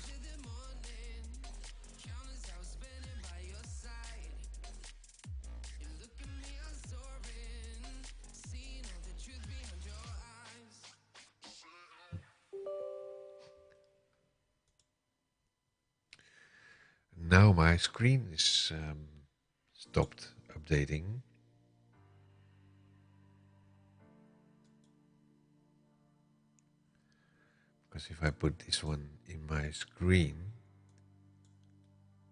Now my screen is stopped updating. Because if I put this one in my screen,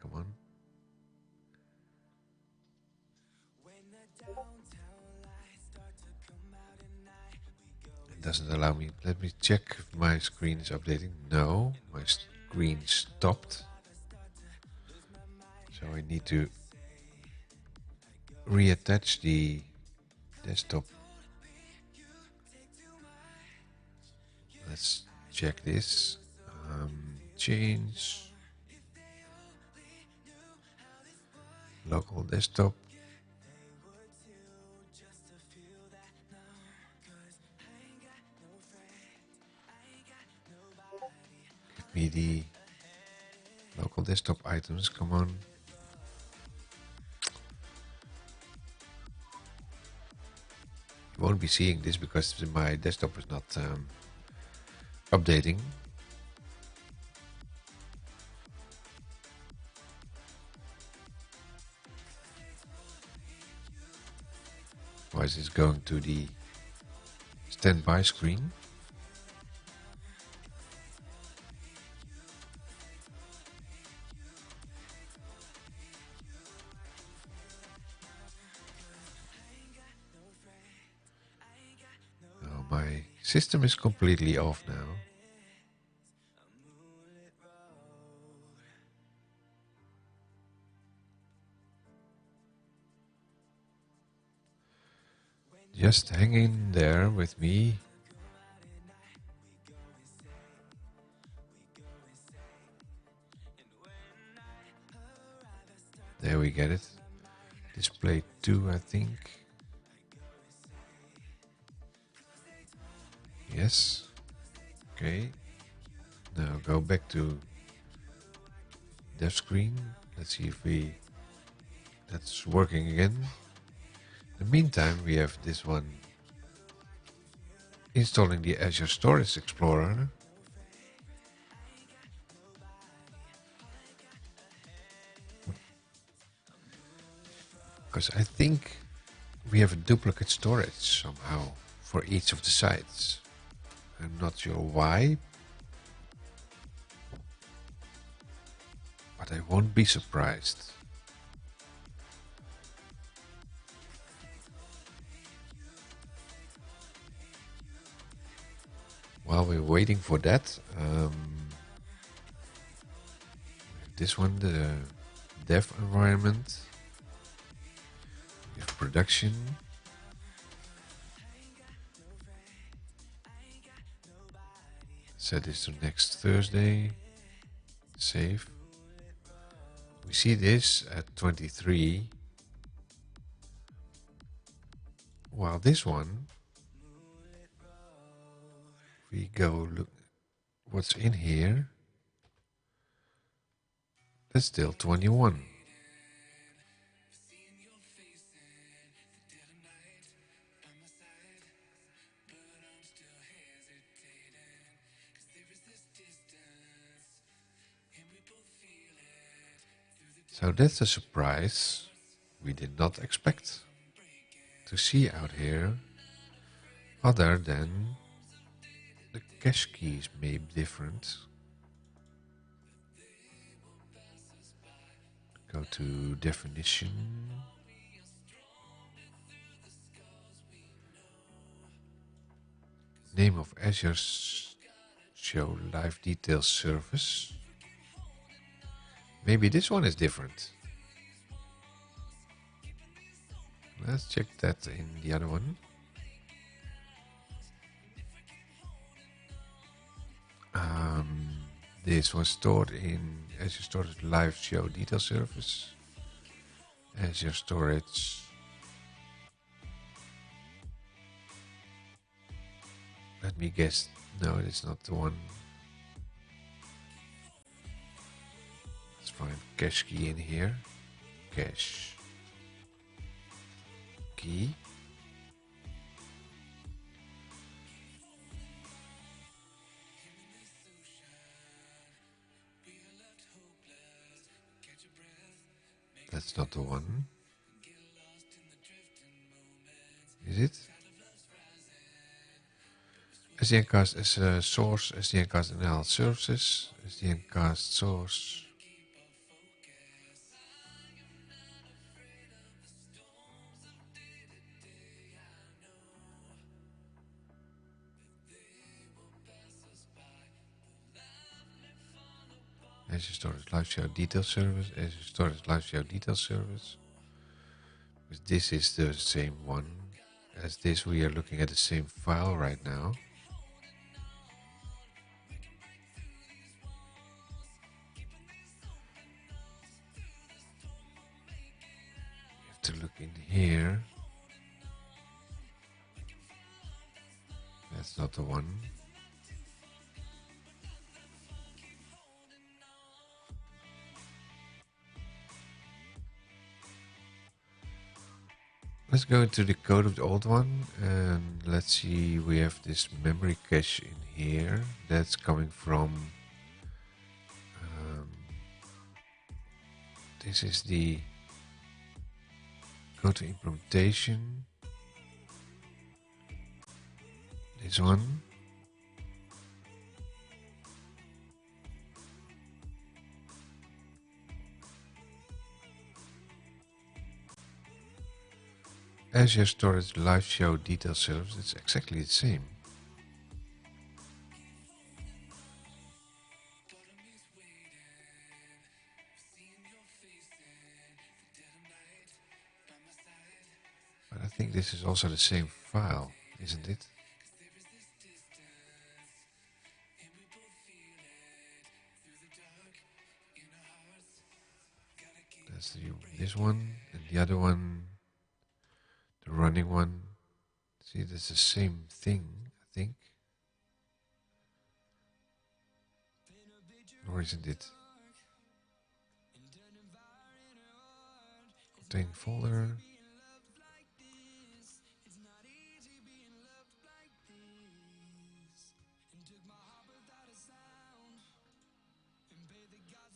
come on. It doesn't allow me. Let me check if my screen is updating. No, my screen stopped. So I need to reattach the desktop. check this. Change local desktop. Give me the local desktop items. Come on. You won't be seeing this because my desktop is not updating. Why is this going to the standby screen? Oh, my system is completely off now. Just hang in there with me. There we get it. Display 2, I think. Yes. Okay. Now go back to dev screen. Let's see if that's working again. In the meantime, we have this one installing the Azure Storage Explorer. Because I think we have a duplicate storage somehow for each of the sites. I'm not sure why, but I won't be surprised. While we're waiting for that, this one, the dev environment, we have production, set this to next Thursday, save. We see this at 23, while this one, we go look what's in here, that's still 21. So that's a surprise we did not expect to see out here, other than the cache keys may be different. Go to definition. Name of Azure show live details service. Maybe this one is different. Let's check that in the other one. This was stored in Azure Storage Live Show Detail Service. Azure Storage. Let me guess. No, it's not the one. Let's find cache key in here. Cache key. That's not the one. Is it? SDNcast as a source, SDNcast NL services, SDNcast source. Azure Storage Live Show Detail Service, Azure Storage Live Show Detail Service. This is the same one as this. We are looking at the same file right now. to look in here. That's not the one. Let's go into the code of the old one and let's see, we have this memory cache in here that's coming from this is the go to implementation, this one. Azure Storage Live Show Detail Service, it's exactly the same. But I think this is also the same file, isn't it? That's this one, and the other one, the running one. See, that's the same thing, I think. Or isn't it? Contain folder.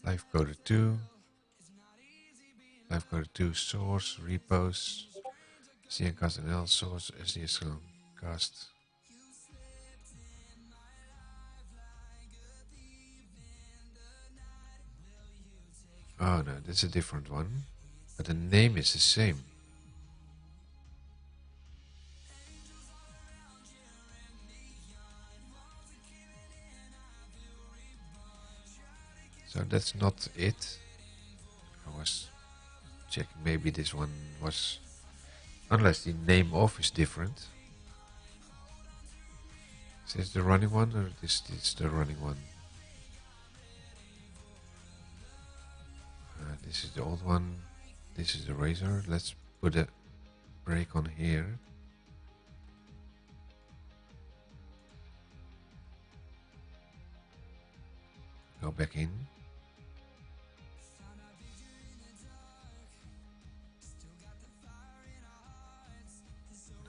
Live coder 2. Live coder 2 source, repos, cncast NL source, SDS cast. Oh no, that's a different one. But the name is the same. So that's not it. I was checking, maybe this one was, unless the name of is different. Is this the running one or this is the running one? This is the old one. This is the razor. Let's put a break on here. Go back in.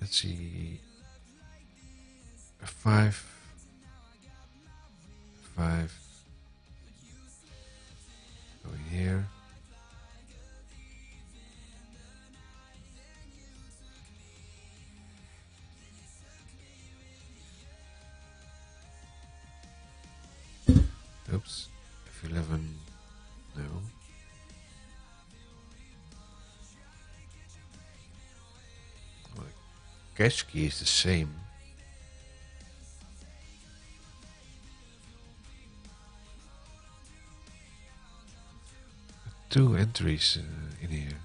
Let's see. A 5. Go in here. Oops. F11. No. Well, the cache key is the same. Two entries in here.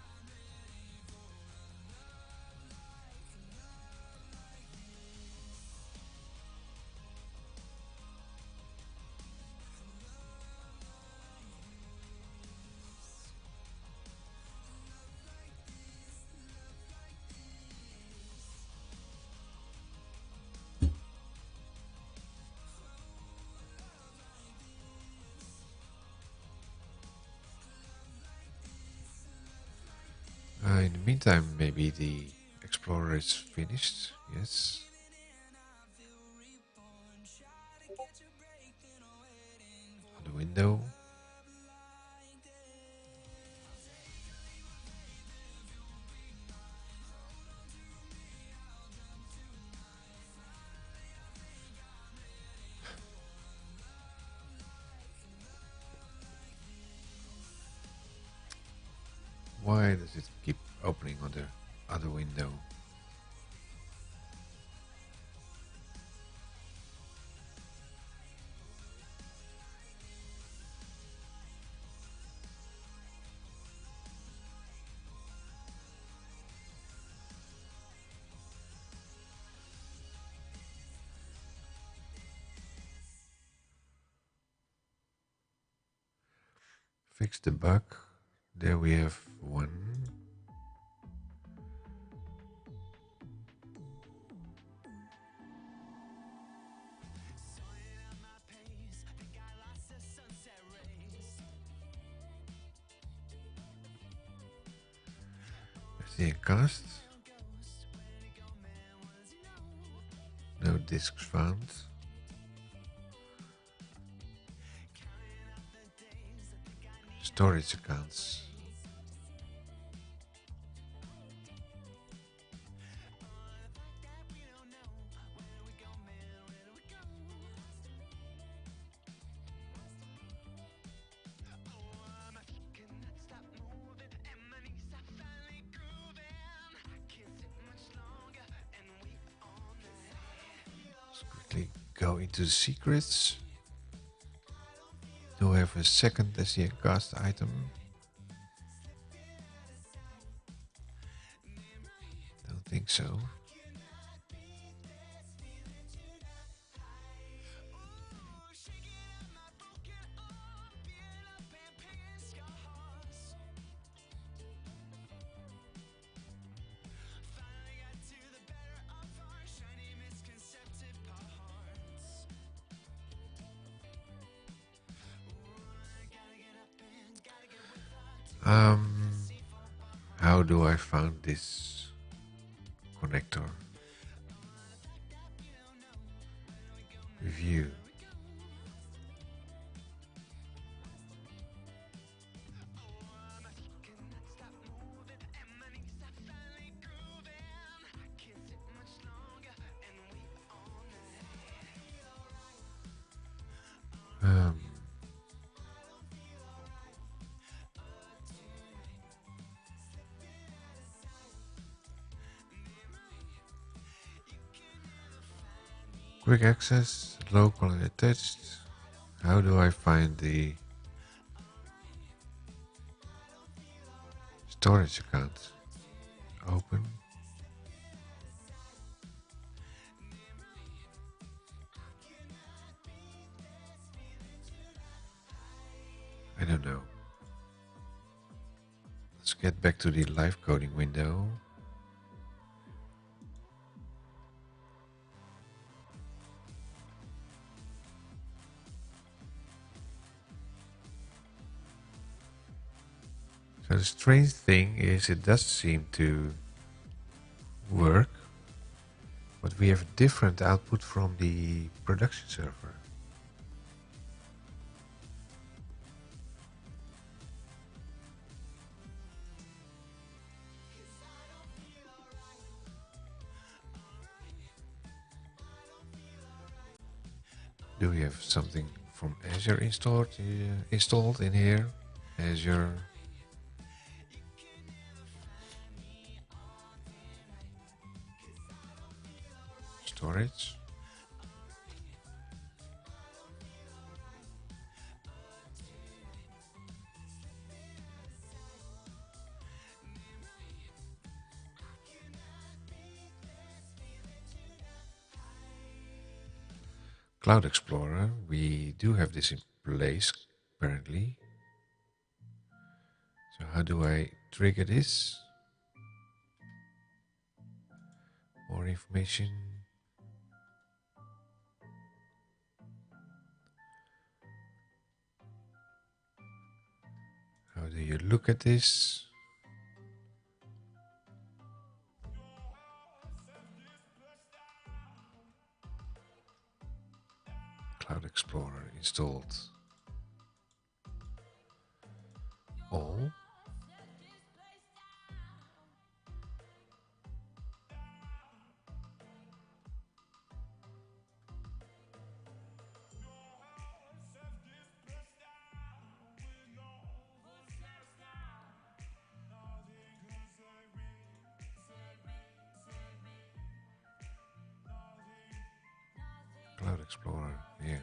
In the meantime, maybe the Explorer is finished. Yes. On the window. Why does it keep opening on the other window? Fix the bug. There we have one. The cast. No discs found. Storage accounts. Let's quickly go into the secrets. Do I have a second SDN cast item? Don't think so. How do I find this connector? View. Quick access, local and attached. How do I find the storage account? Open. I don't know. Let's get back to the live coding window. So the strange thing is it does seem to work, but we have different output from the production server. Do we have something from Azure installed in here? Azure storage. Cloud Explorer, we do have this in place apparently. So how do I trigger this? More information. How do you look at this? Cloud Explorer installed. All. Cloud Explorer, yeah.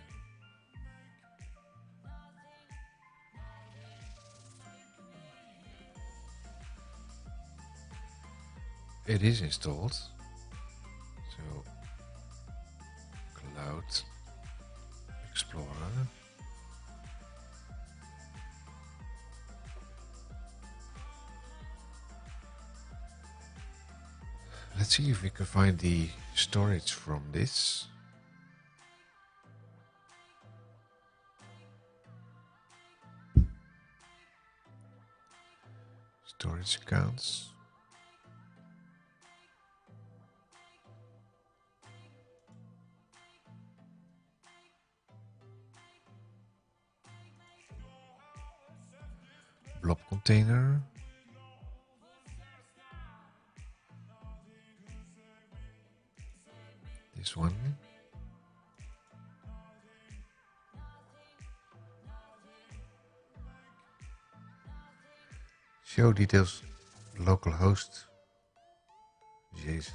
It is installed. So Cloud Explorer. Let's see if we can find the storage from this. Storage accounts. blob container. This one. Show details localhost JSON.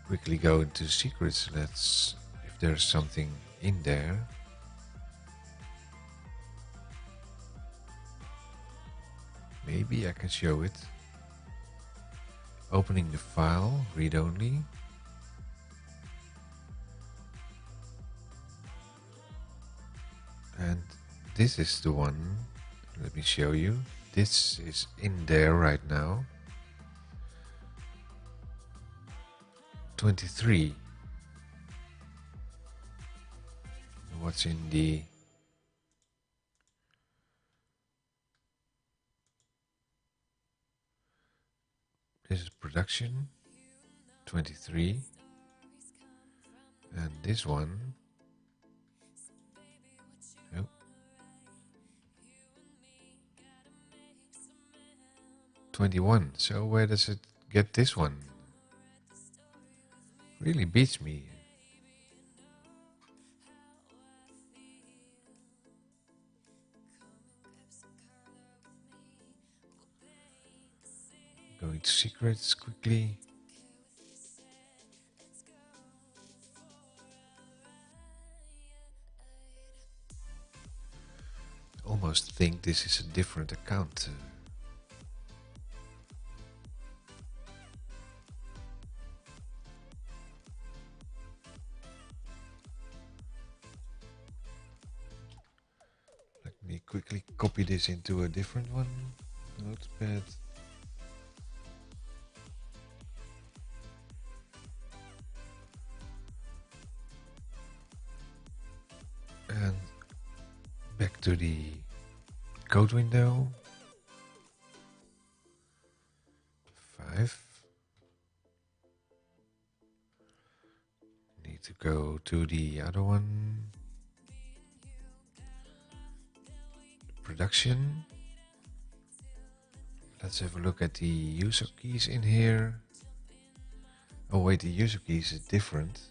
Quickly go into secrets. Let's if there's something in there. Maybe I can show it. Opening the file, read only. And this is the one. Let me show you. This is in there right now. 23. What's in the this is production 23 and this one 21. So where does it get this one? Really beats me. Going to secrets quickly. Almost think this is a different account. Let me quickly copy this into a different one. Notepad. And back to the code window. 5. Need to go to the other one. Production. Let's have a look at the user keys in here. Oh wait, the user keys is different.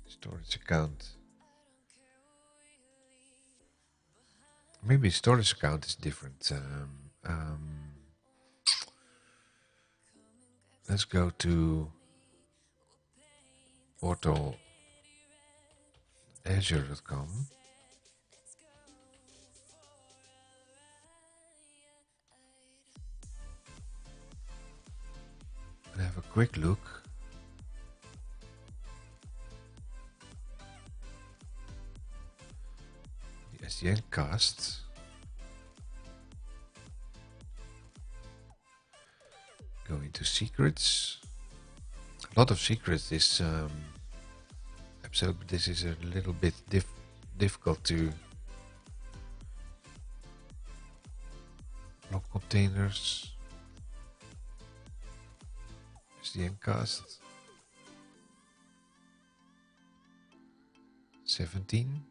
Storage account. Maybe storage account is different. Let's go to portal azure.com. And have a quick look. The SDN cast. Go into secrets. A lot of secrets this episode, but this is a little bit difficult to blob containers. SDN cast 17.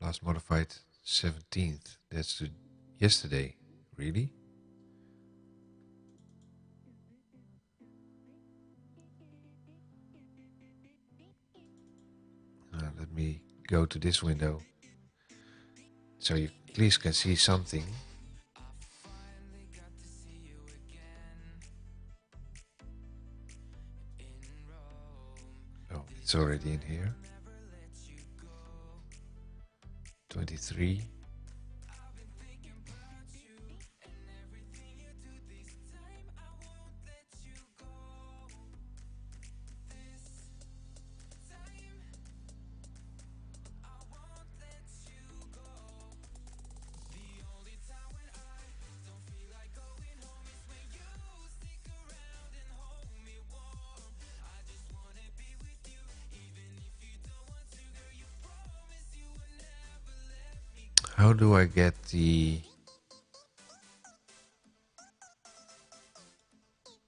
Last modified 17th. That's yesterday. Really? Let me go to this window so you at least can see something. Oh, it's already in here. 23. How do I get the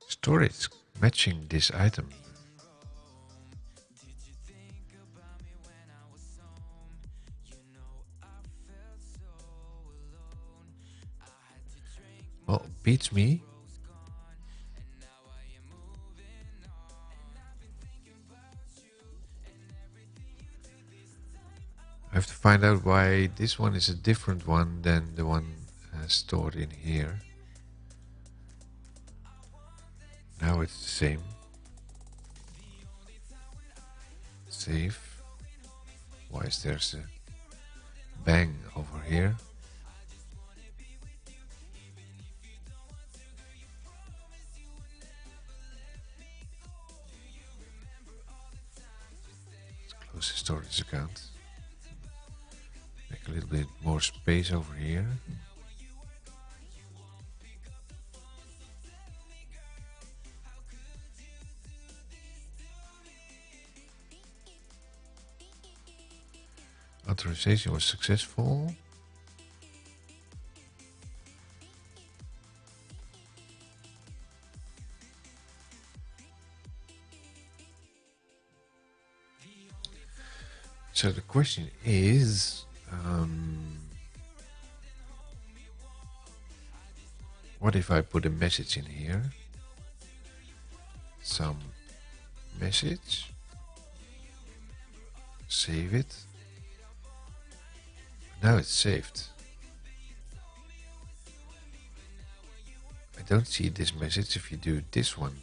storage matching this item. Well, beats me. I have to find out why this one is a different one than the one stored in here. Now it's the same. Save. Why is there a bang over here? Let's close the storage account. Make a little bit more space over here. Authorization was successful. So the question is, what if I put a message in here? Some message. Save it. Now it's saved. I don't see this message if you do this one.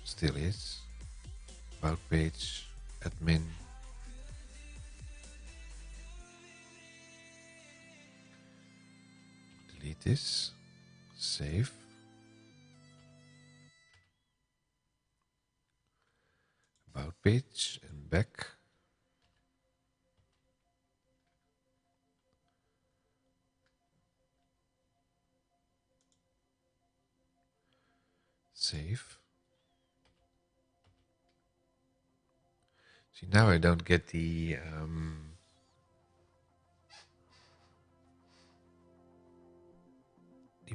Still is. About page, admin. Delete this. Save. About page and back. Save. See, now I don't get the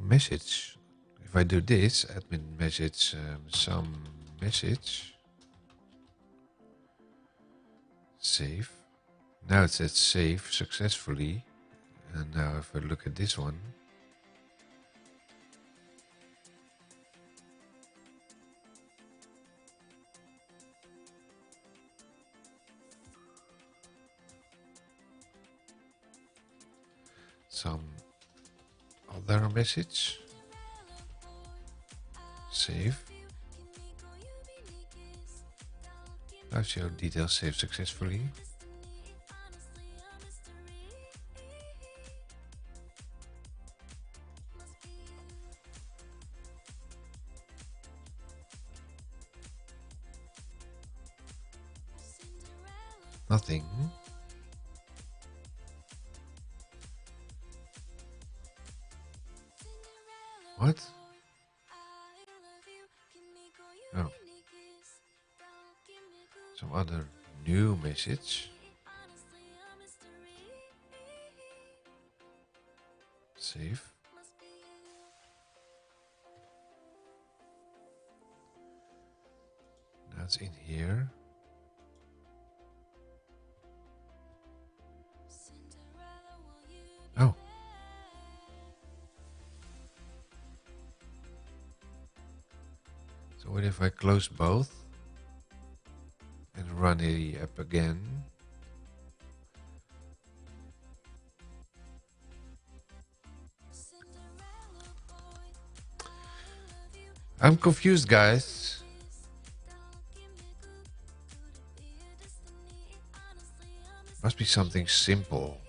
message. If I do this, admin message, some message. Save. Now it says save successfully. And now if I look at this one, some other message. Save. Now show details saved successfully. Nothing. What? Oh. Some other new message. Save. Now it's in here. Oh. So what if I close both and run the app again? I'm confused, guys. Must be something simple.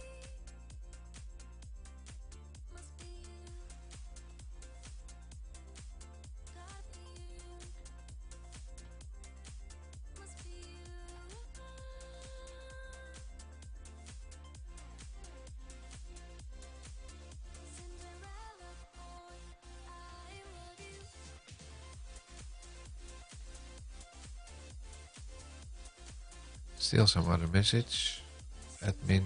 Still some other message. Admin.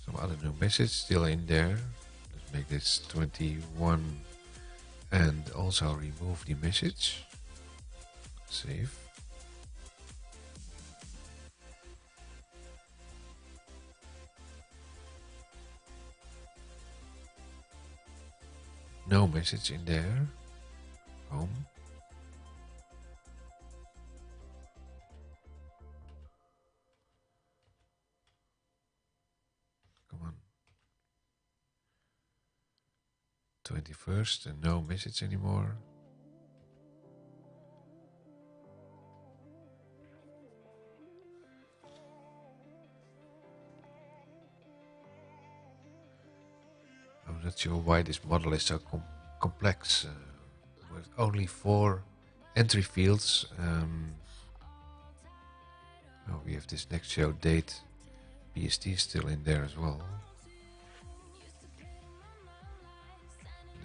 Some other new message still in there. Let's make this 21 and also remove the message. Save. No message in there. Home. Come on. 21st and no message anymore. I'm not sure why this model is so complex. With only 4 entry fields. Oh, we have this next show date. BST still in there as well.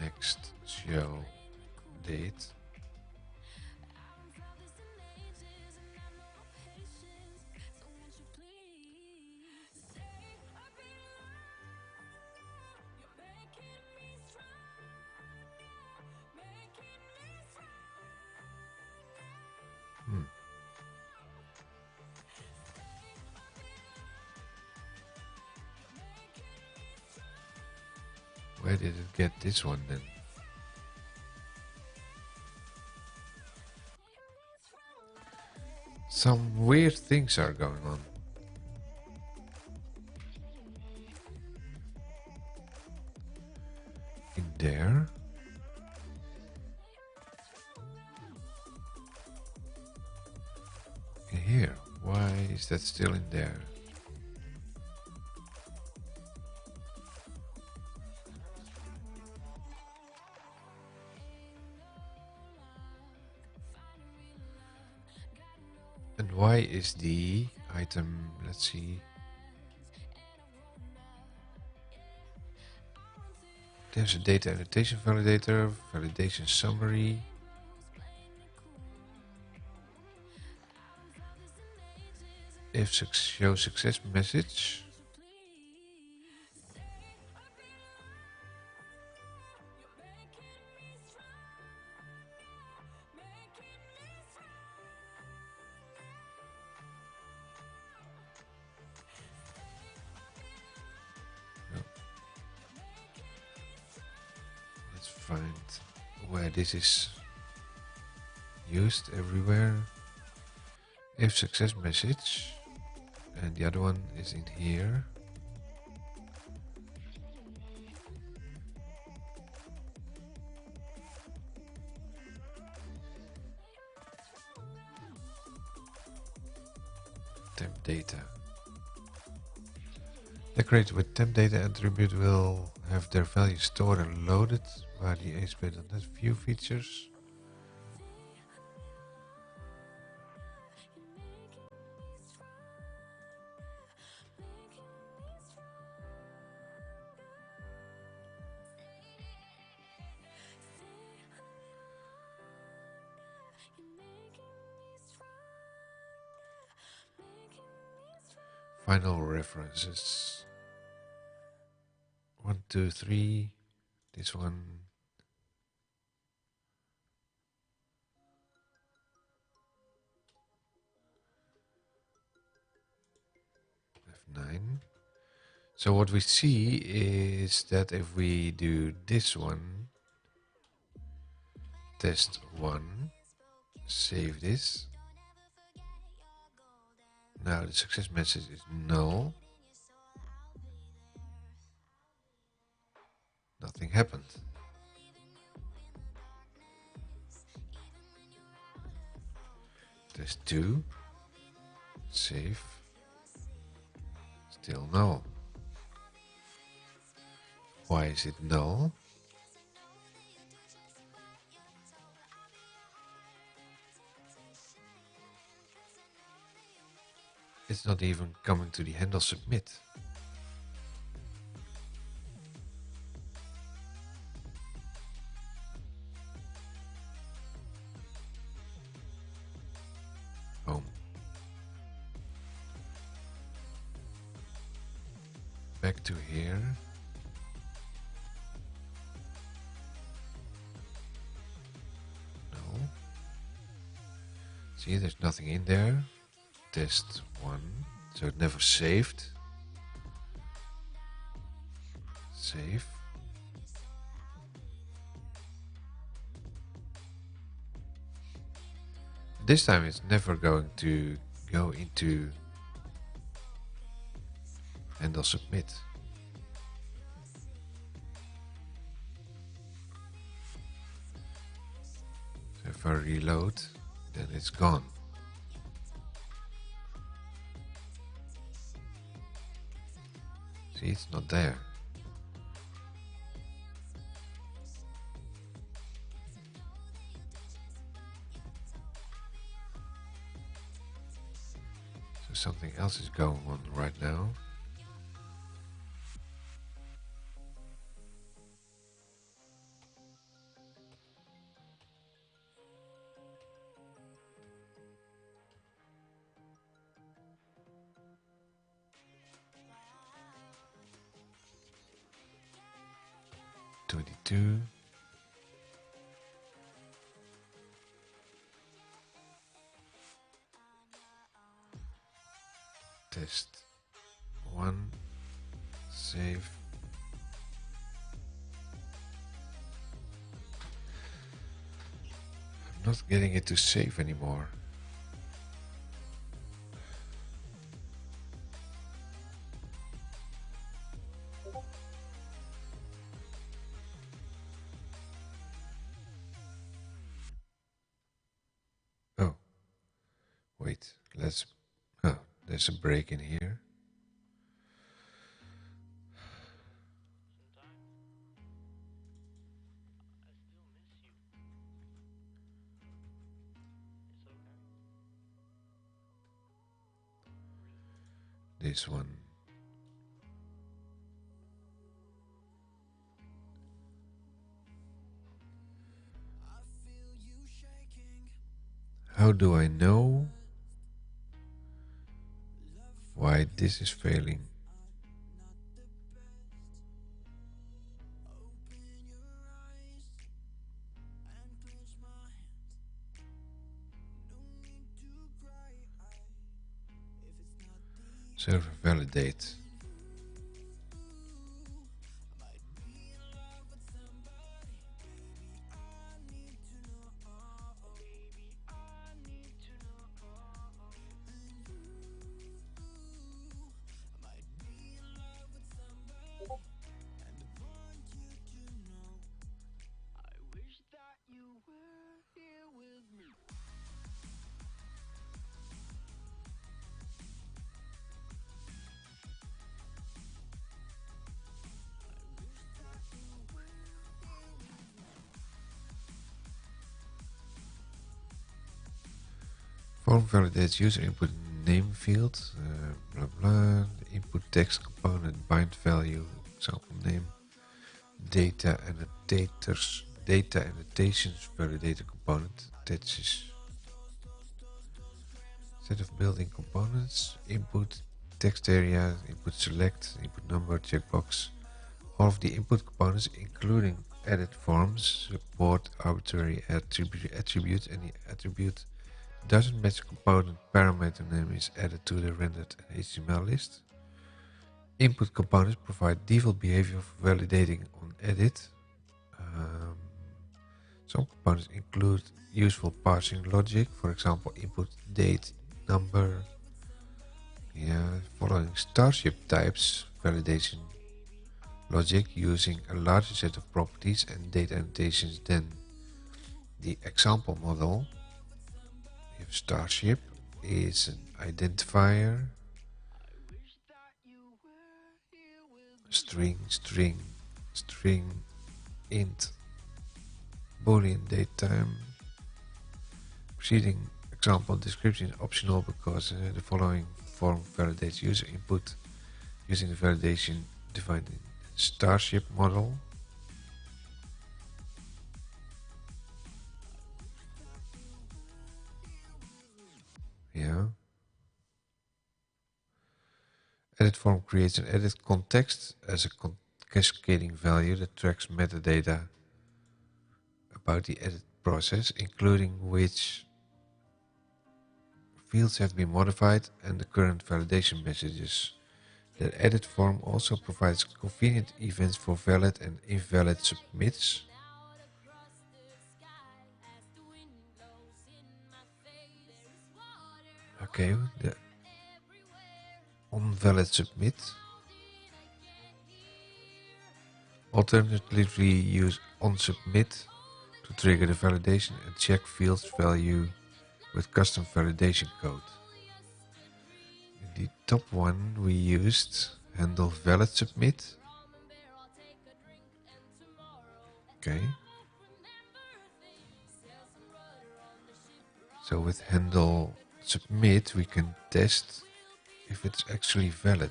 Next show date. Where did it get this one then? Some weird things are going on. In there. In here. Why is that still in there? And why is the item, let's see. There's a data annotation validator, validation summary. If show success message. Let's find where this is used everywhere. If success message. And the other one is in here. Temp data. Decorated with temp data attribute will have their value stored and loaded by the ASP.NET View features. Final references. 1, 2, 3. This one. F9. So what we see is that if we do this one, test 1, save this. Now the success message is null. Nothing happened. Test 2, save. Still null. Why is it null? It's not even coming to the handle submit. back to here. No. See, there's nothing in there. Test 1. So it never saved. Save. This time it's never going to go into handle submit. So if I reload, then it's gone. See, it's not there. So something else is going on right now. Test 1, save. I'm not getting it to save anymore. Oh, wait, let's... Oh, there's a break in here. This one. How do I know why this is failing? Server validate. Form validates user input name field, blah blah. The input text component bind value, example name, data annotators, data annotations validator component attaches. Set of building components, input text area, input select, input number, checkbox. All of the input components, including edit forms, support arbitrary attribute. Any attribute doesn't match component parameter name is added to the rendered HTML list. Input components provide default behavior for validating on edit. Some components include useful parsing logic, for example input date, number. Following starship types validation logic using a larger set of properties and data annotations than the example model. If starship is an identifier, string, int, boolean datetime. Preceding example description is optional because the following form validates user input using the validation defined in starship model. edit form creates an edit context as a cascading value that tracks metadata about the edit process, including which fields have been modified and the current validation messages. The edit form also provides convenient events for valid and invalid submits. Okay, the onvalid submit. Alternatively, use onSubmit to trigger the validation and check fields value with custom validation code. In the top one we used handle valid submit. Okay. So with handle submit we can test if it's actually valid.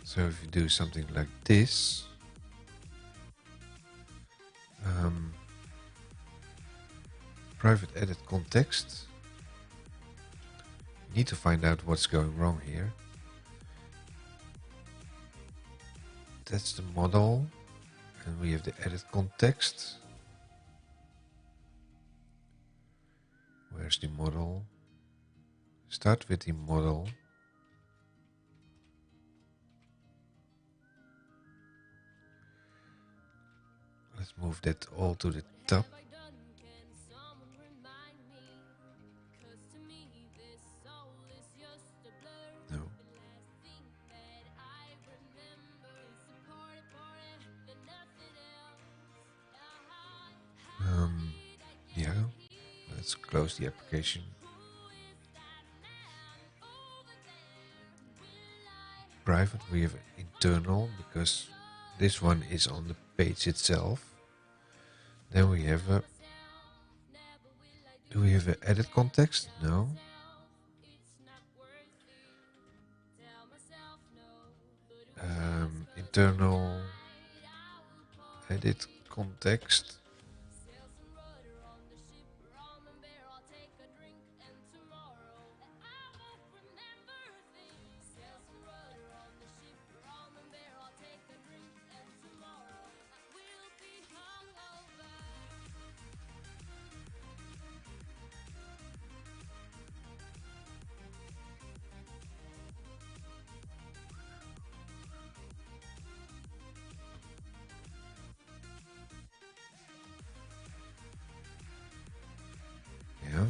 So if you do something like this, private edit context, you need to find out what's going wrong here. That's the model, and we have the edit context. Where's the model? Start with the model. Let's move that all to the top. No. Yeah, let's close the application. Private, we have internal because this one is on the page itself. Then we have a... Do we have an edit context? No. Internal edit context. Yeah.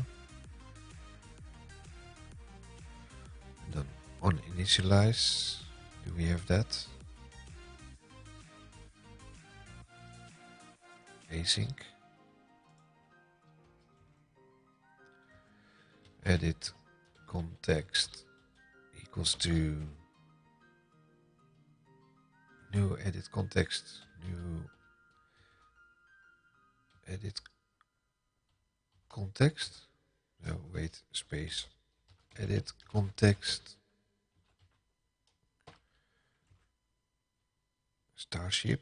And then on initialize, do we have that? Async. Edit context equals to new edit context, new edit context. No, wait, space. Edit context Starship.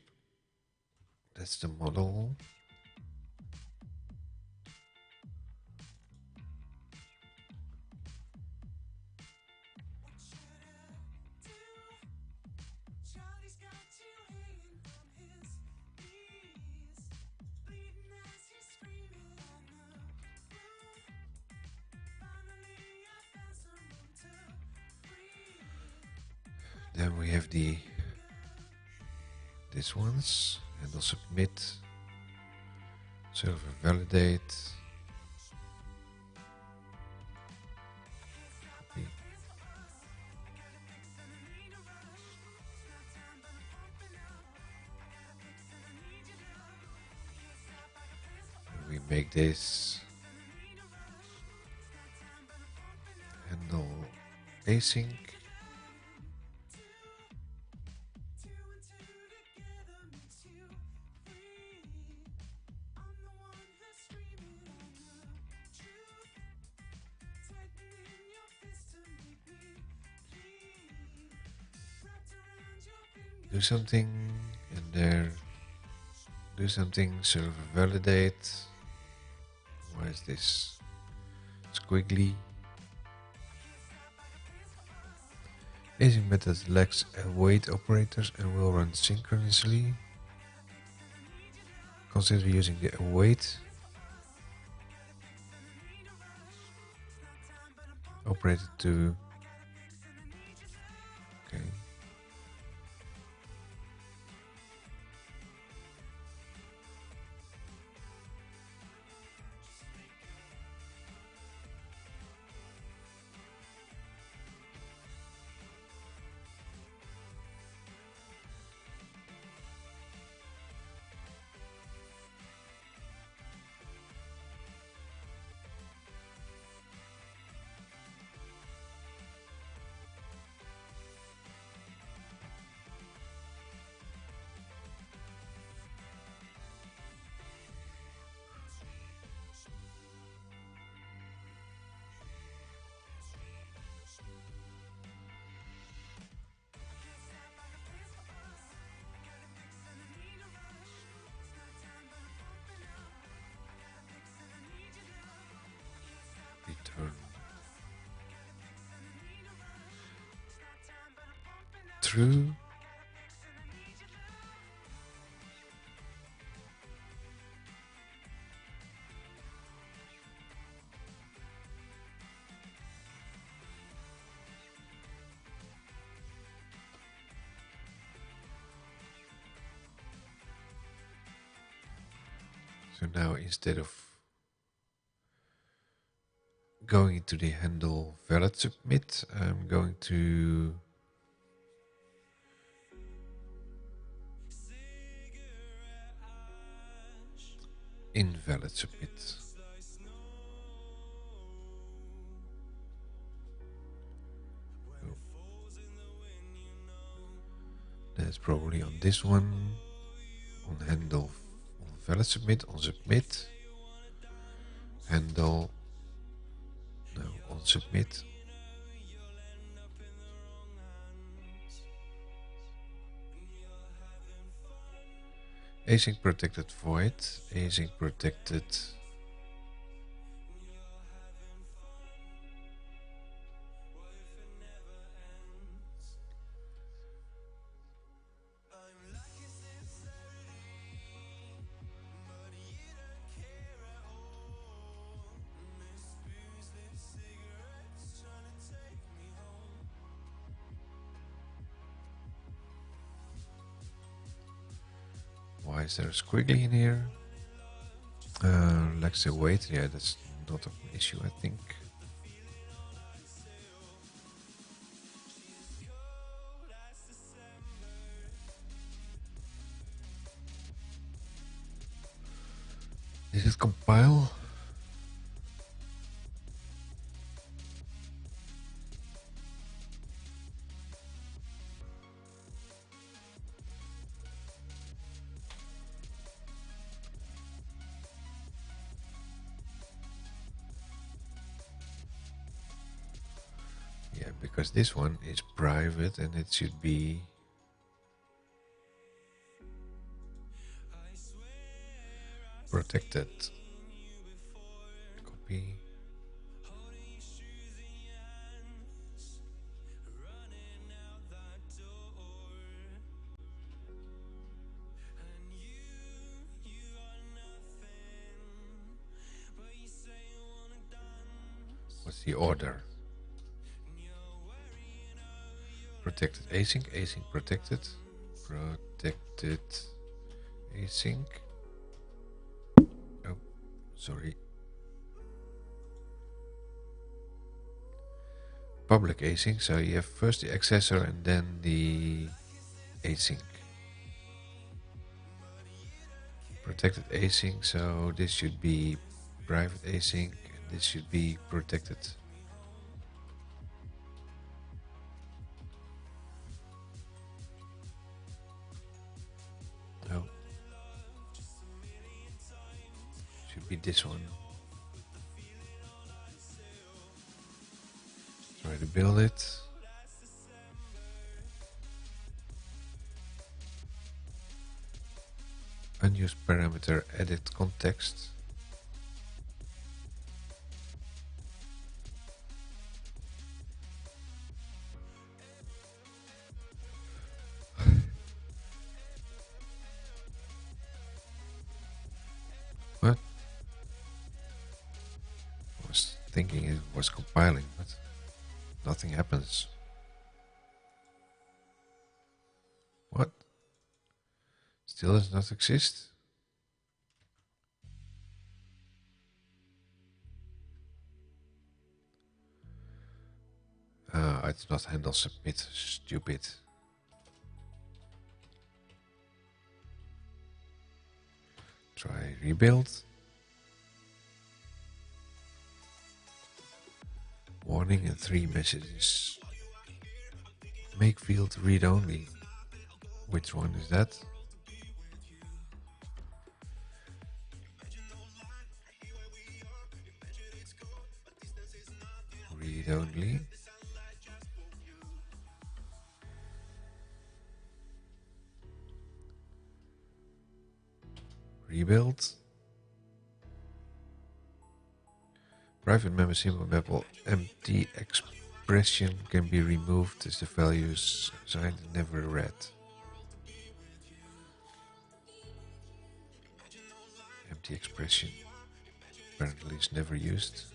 That's the model. Then we have this ones, handle submit, server validate. We make this handle async. Do something and there do something, server validate. Why is this squiggly? Async method lacks await operators and will run synchronously. Consider using the await operator to... Okay. Return true. So now instead of going into the handle valid submit, I'm going to invalid submit. Oh. That's probably on this one, on handle on valid submit, on submit, handle, no, on submit. Async protected void, async protected why is there a squiggly in here? Lacks the weight, yeah, that's not an issue, I think. Did it compile? Yeah, because this one is private and it should be protected. Copy. What's the order? Protected async, async protected, protected async. Oh, sorry. Public async, so you have first the accessor and then the async. Protected async, so this should be private async and this should be protected. No. Should be this one. Try to build it. Unused parameter edit context. What? I was thinking it was compiling, but nothing happens. What? Still does not exist? Ah, I did not handle submit. Stupid. Try rebuild. Warning and 3 messages. Make field read only. Which one is that? Read only. Rebuild. Private member symbol mapple empty expression can be removed as the values assigned never read. Empty expression apparently is never used.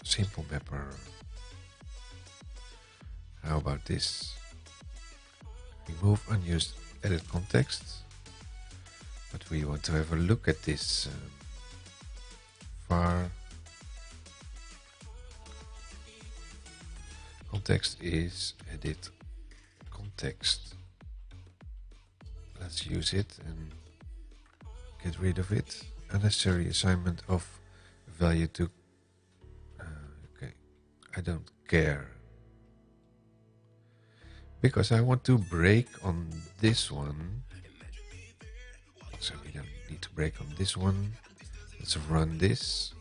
Simple mapper. How about this? Remove unused edit context. But we want to have a look at this var context is edit context. Let's use it and get rid of it. Unnecessary assignment of value to okay, I don't care because I want to break on this one. So we don't need to break on this one. Let's run this.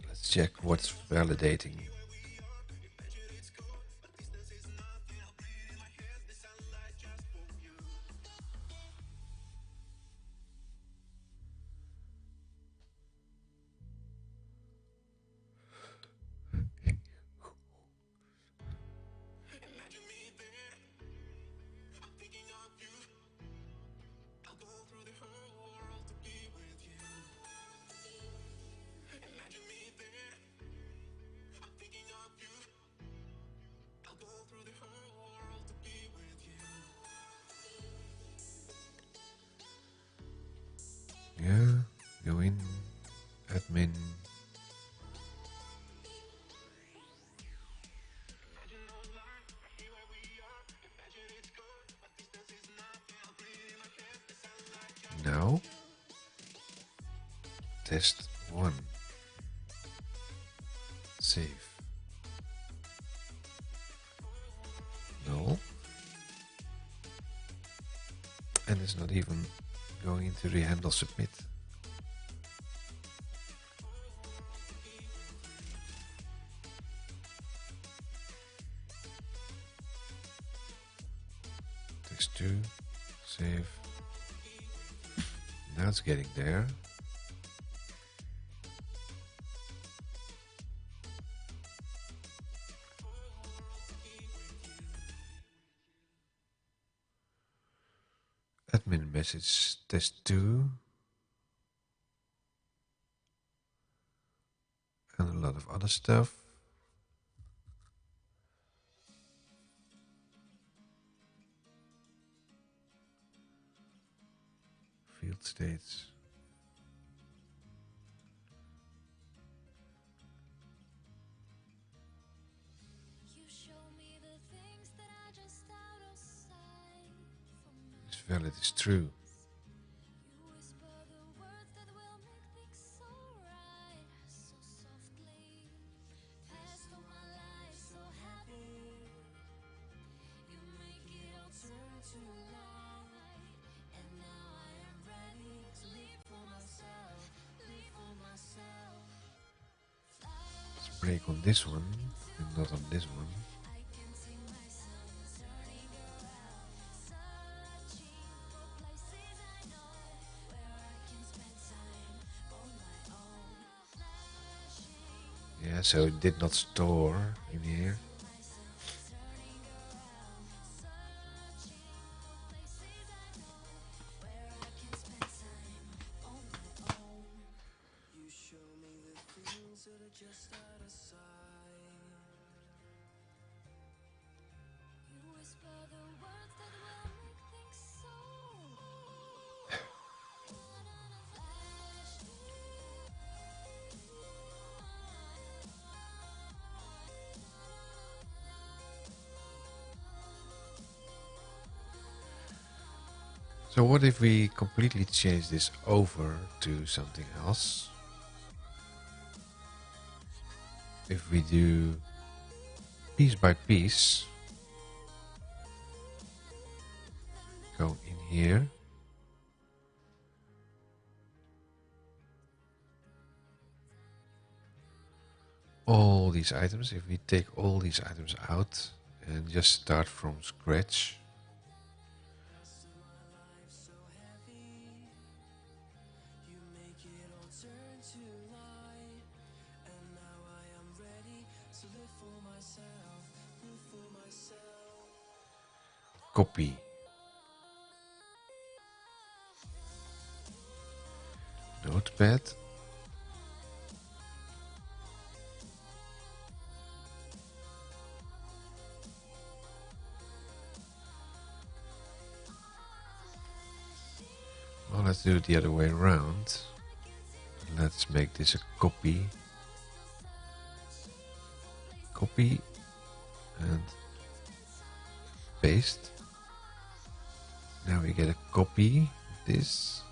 Let's check what's validating. Yeah, go in, admin. Now, test 1. Save. No. And it's not even going into the handle submit. Test 2. Save. Now it's getting there. Admin message test 2. And a lot of other stuff. Field states. This valid is true. break on this one and not on this one. Yeah, so it did not store in here. So what if we completely change this over to something else? If we do piece by piece, go in here, all these items, if we take all these items out and just start from scratch, copy, notepad, well, let's do it the other way around. Let's make this a copy, copy and paste. Now we get a copy of this.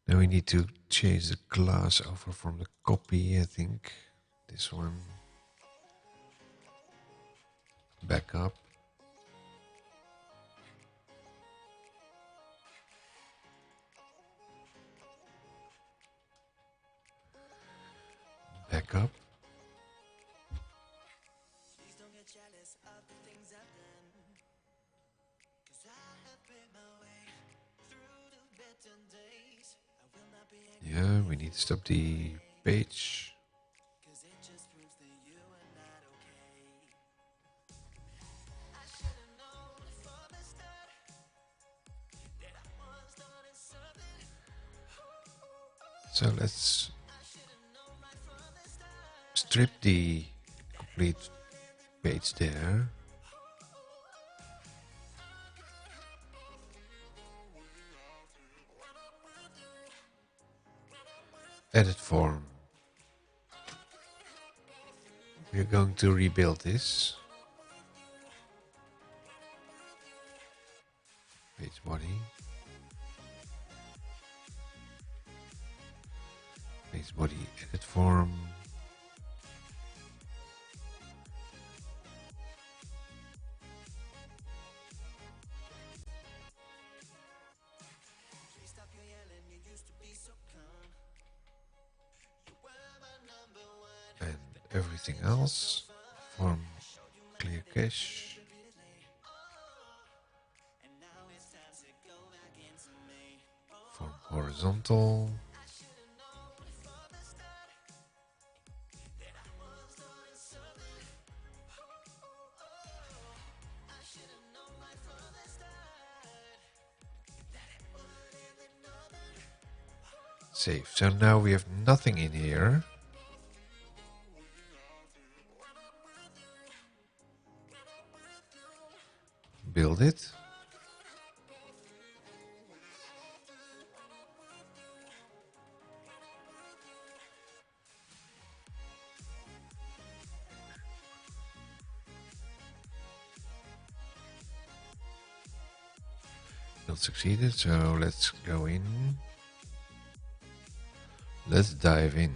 Now we need to change the class over from the copy, I think. This one. Backup. Backup. Yeah, we need to stop the page. So let's strip the complete page there. Edit form. We're going to rebuild this. Page body. Page body edit form. And everything else. Form clear cache. Form horizontal. Save. So now we have nothing in here. Build it. Not succeeded, so let's go in. Let's dive in.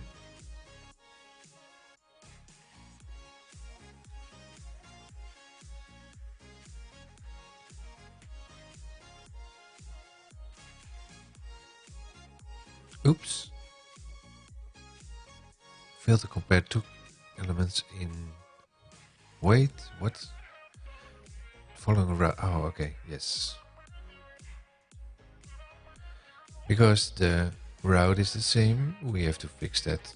Oops. Fail to compare two elements in... Wait, what? Following route. Oh, okay, yes. Because the route is the same, we have to fix that.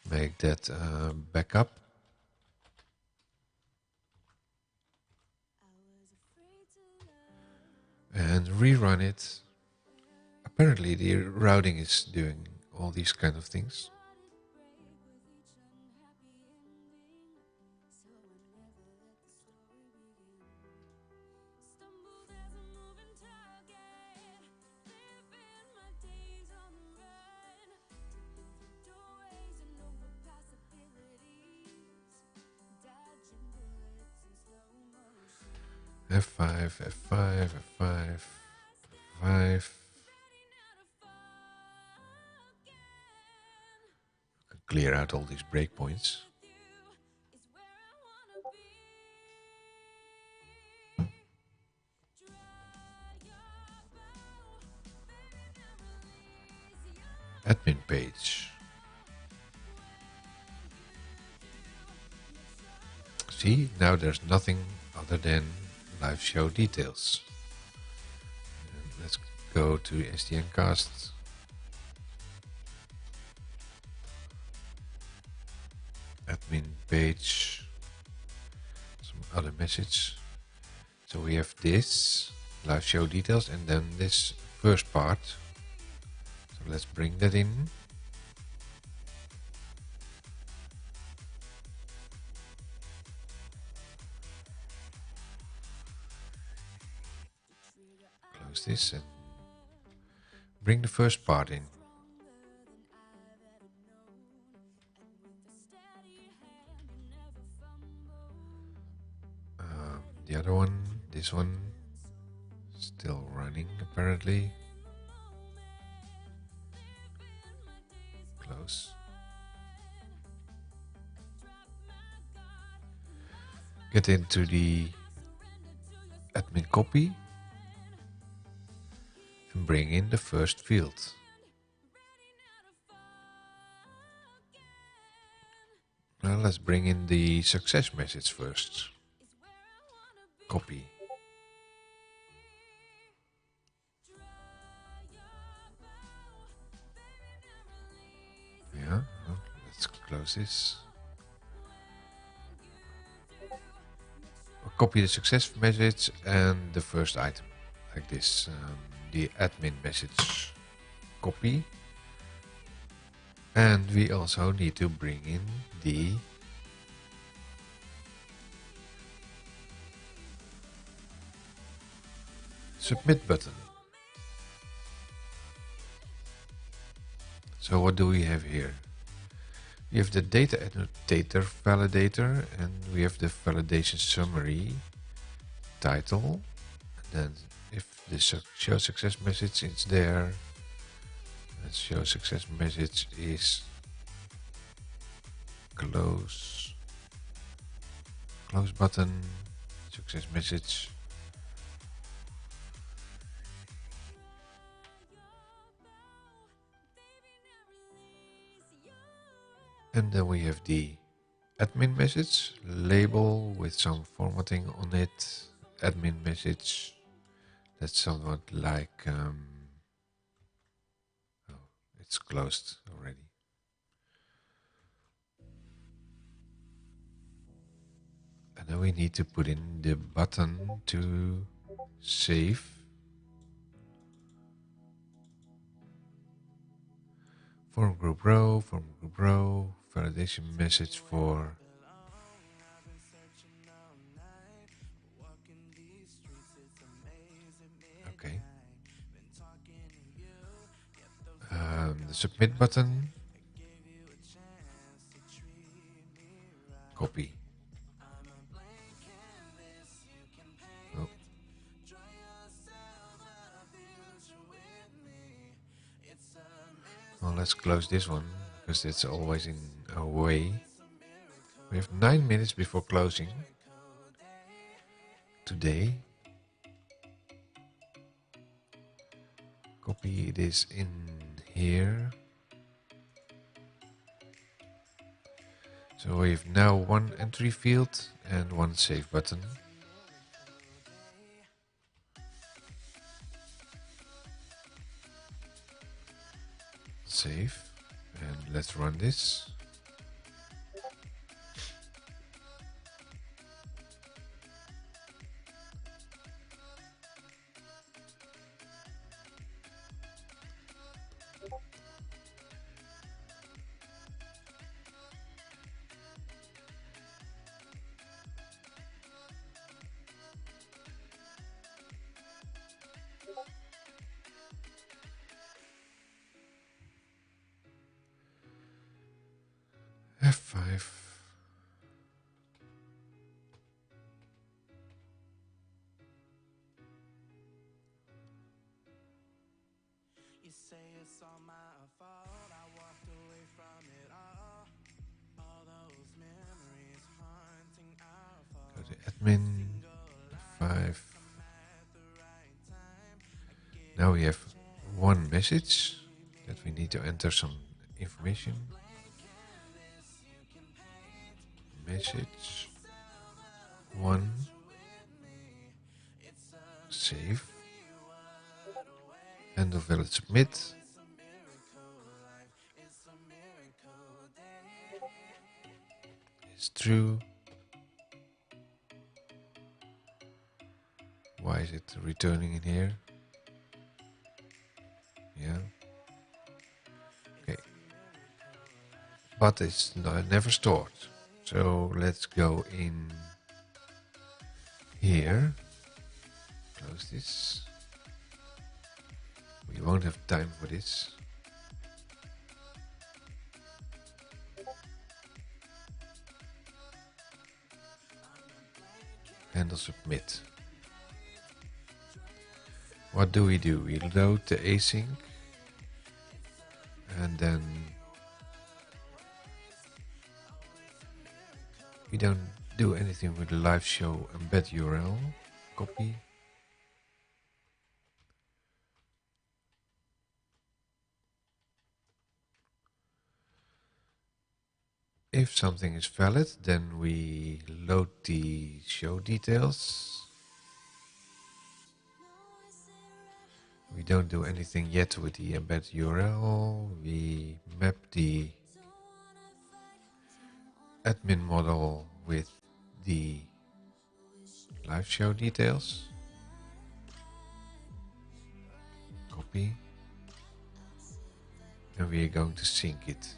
Make that backup. And rerun it. Apparently the routing is doing all these kind of things. F5, F5, F5, F5. Clear out all these breakpoints. Admin page. See, now there's nothing other than live show details. And let's go to SDNcast. Admin page. Some other message. So we have this live show details and then this first part. So let's bring that in. Close this and bring the first part in. The other one, this one, still running apparently. Close. Get into the admin copy and bring in the first field. Now let's bring in the success message first. Copy. Yeah, well, let's close this. We'll copy the success message and the first item, like this. The admin message copy. And we also need to bring in the submit button. So what do we have here? We have the data annotator validator and we have the validation summary title. And then if the show success message is there, the show success message is close button, success message. And then we have the admin message label with some formatting on it. Admin message, that's somewhat like oh, it's closed already. And then we need to put in the button to save. Form group row, validation message for okay. The submit button, copy. Oh. Well, let's close this one because it's always in our way. We have 9 minutes before closing today. Copy this in here. So we have now one entry field and one save button. Save, and let's run this. F5. You say it's all my fault, I walked away from it all those memories haunting our fall. Go to admin, F5. Now we have one message that we need to enter some information. Message 1. Save. End of valid submit. It's true. Why is it returning in here? Yeah. Okay. But it's never stored. So let's go in here. Close this. We won't have time for this. Handle submit. What do? We load the async and then we don't do anything with the live show embed URL. Copy. If something is valid, then we load the show details. We don't do anything yet with the embed URL. We map the admin model with the live show details. Copy. And we are going to sync it.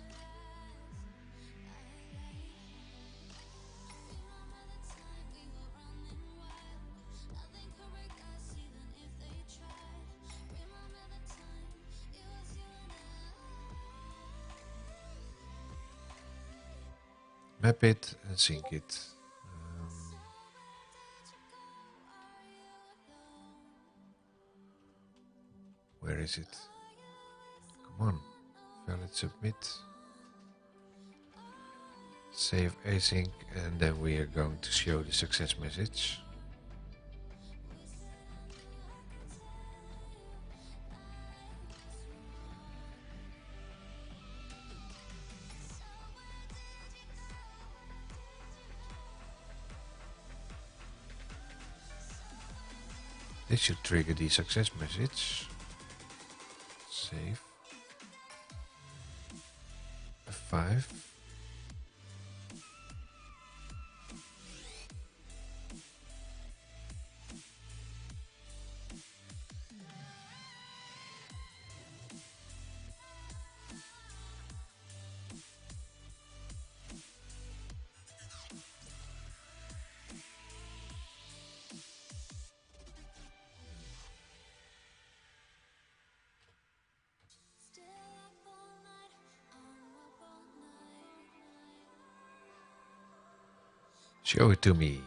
Map it and sync it. Where is it? Come on. Valid submit. Save async, and then we are going to show the success message. This should trigger the success message. Save. F5. Show it to me.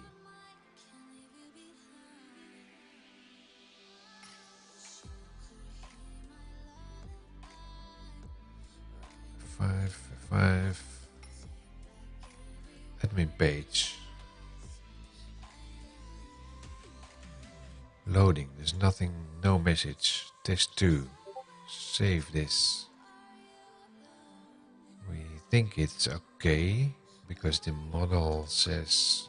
F5, F5. Admin page. Loading, there's nothing, no message. Test 2. Save this. We think it's okay because the model says,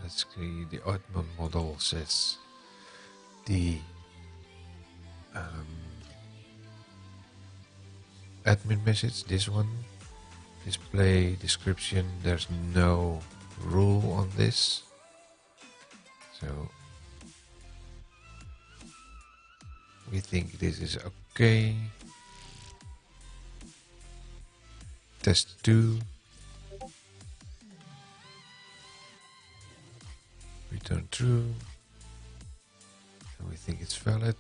let's see, the admin model says the admin message, this one, display description, there's no rule on this, so we think this is okay. Test 2, return true, and we think it's valid.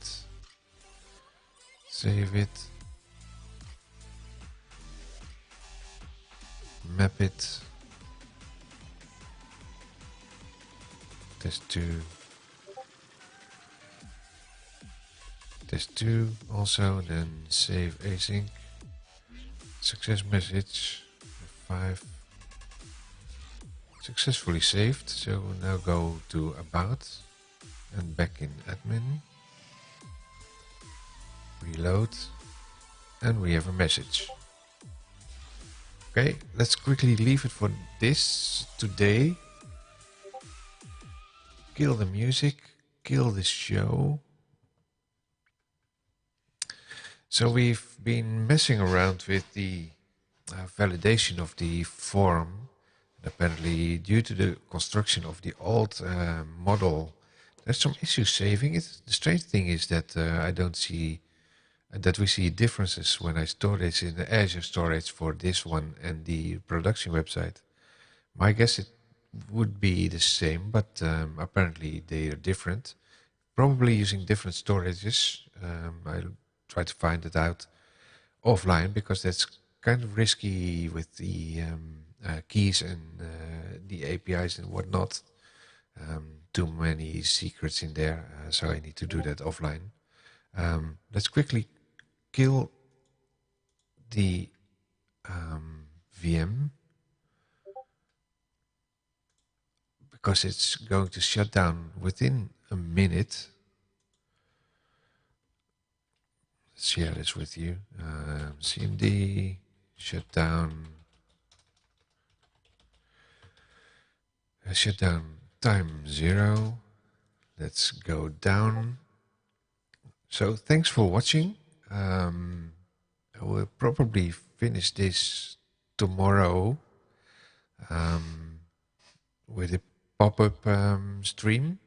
Save it, map it, test 2, test 2 also, then save async, success message 5, successfully saved. So now go to about and back in admin, reload, and we have a message. Okay, let's quickly leave it for this today. Kill the music, kill the show. So we've been messing around with the validation of the form. And apparently, due to the construction of the old model, there's some issues saving it. The strange thing is that I don't see that we see differences when I store this in the Azure storage for this one and the production website. My guess it would be the same, but apparently they are different. Probably using different storages. I'll try to find it out offline because that's kind of risky with the keys and the APIs and whatnot. Too many secrets in there, so I need to do that offline. Let's quickly kill the VM because it's going to shut down within a minute. Let's share this with you. CMD, shutdown time 0. Let's go down. So thanks for watching. I will probably finish this tomorrow with a pop-up stream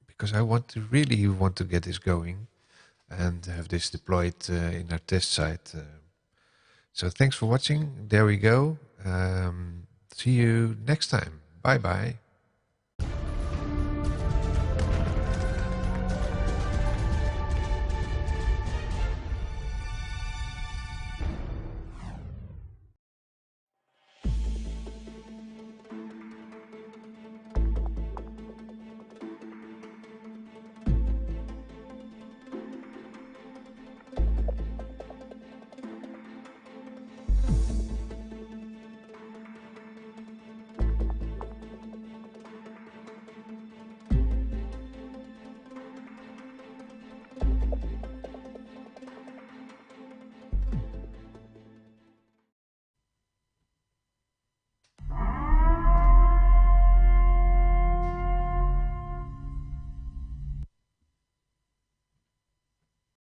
because I really want to get this going and have this deployed in our test site. So thanks for watching. There we go. See you next time. Bye bye.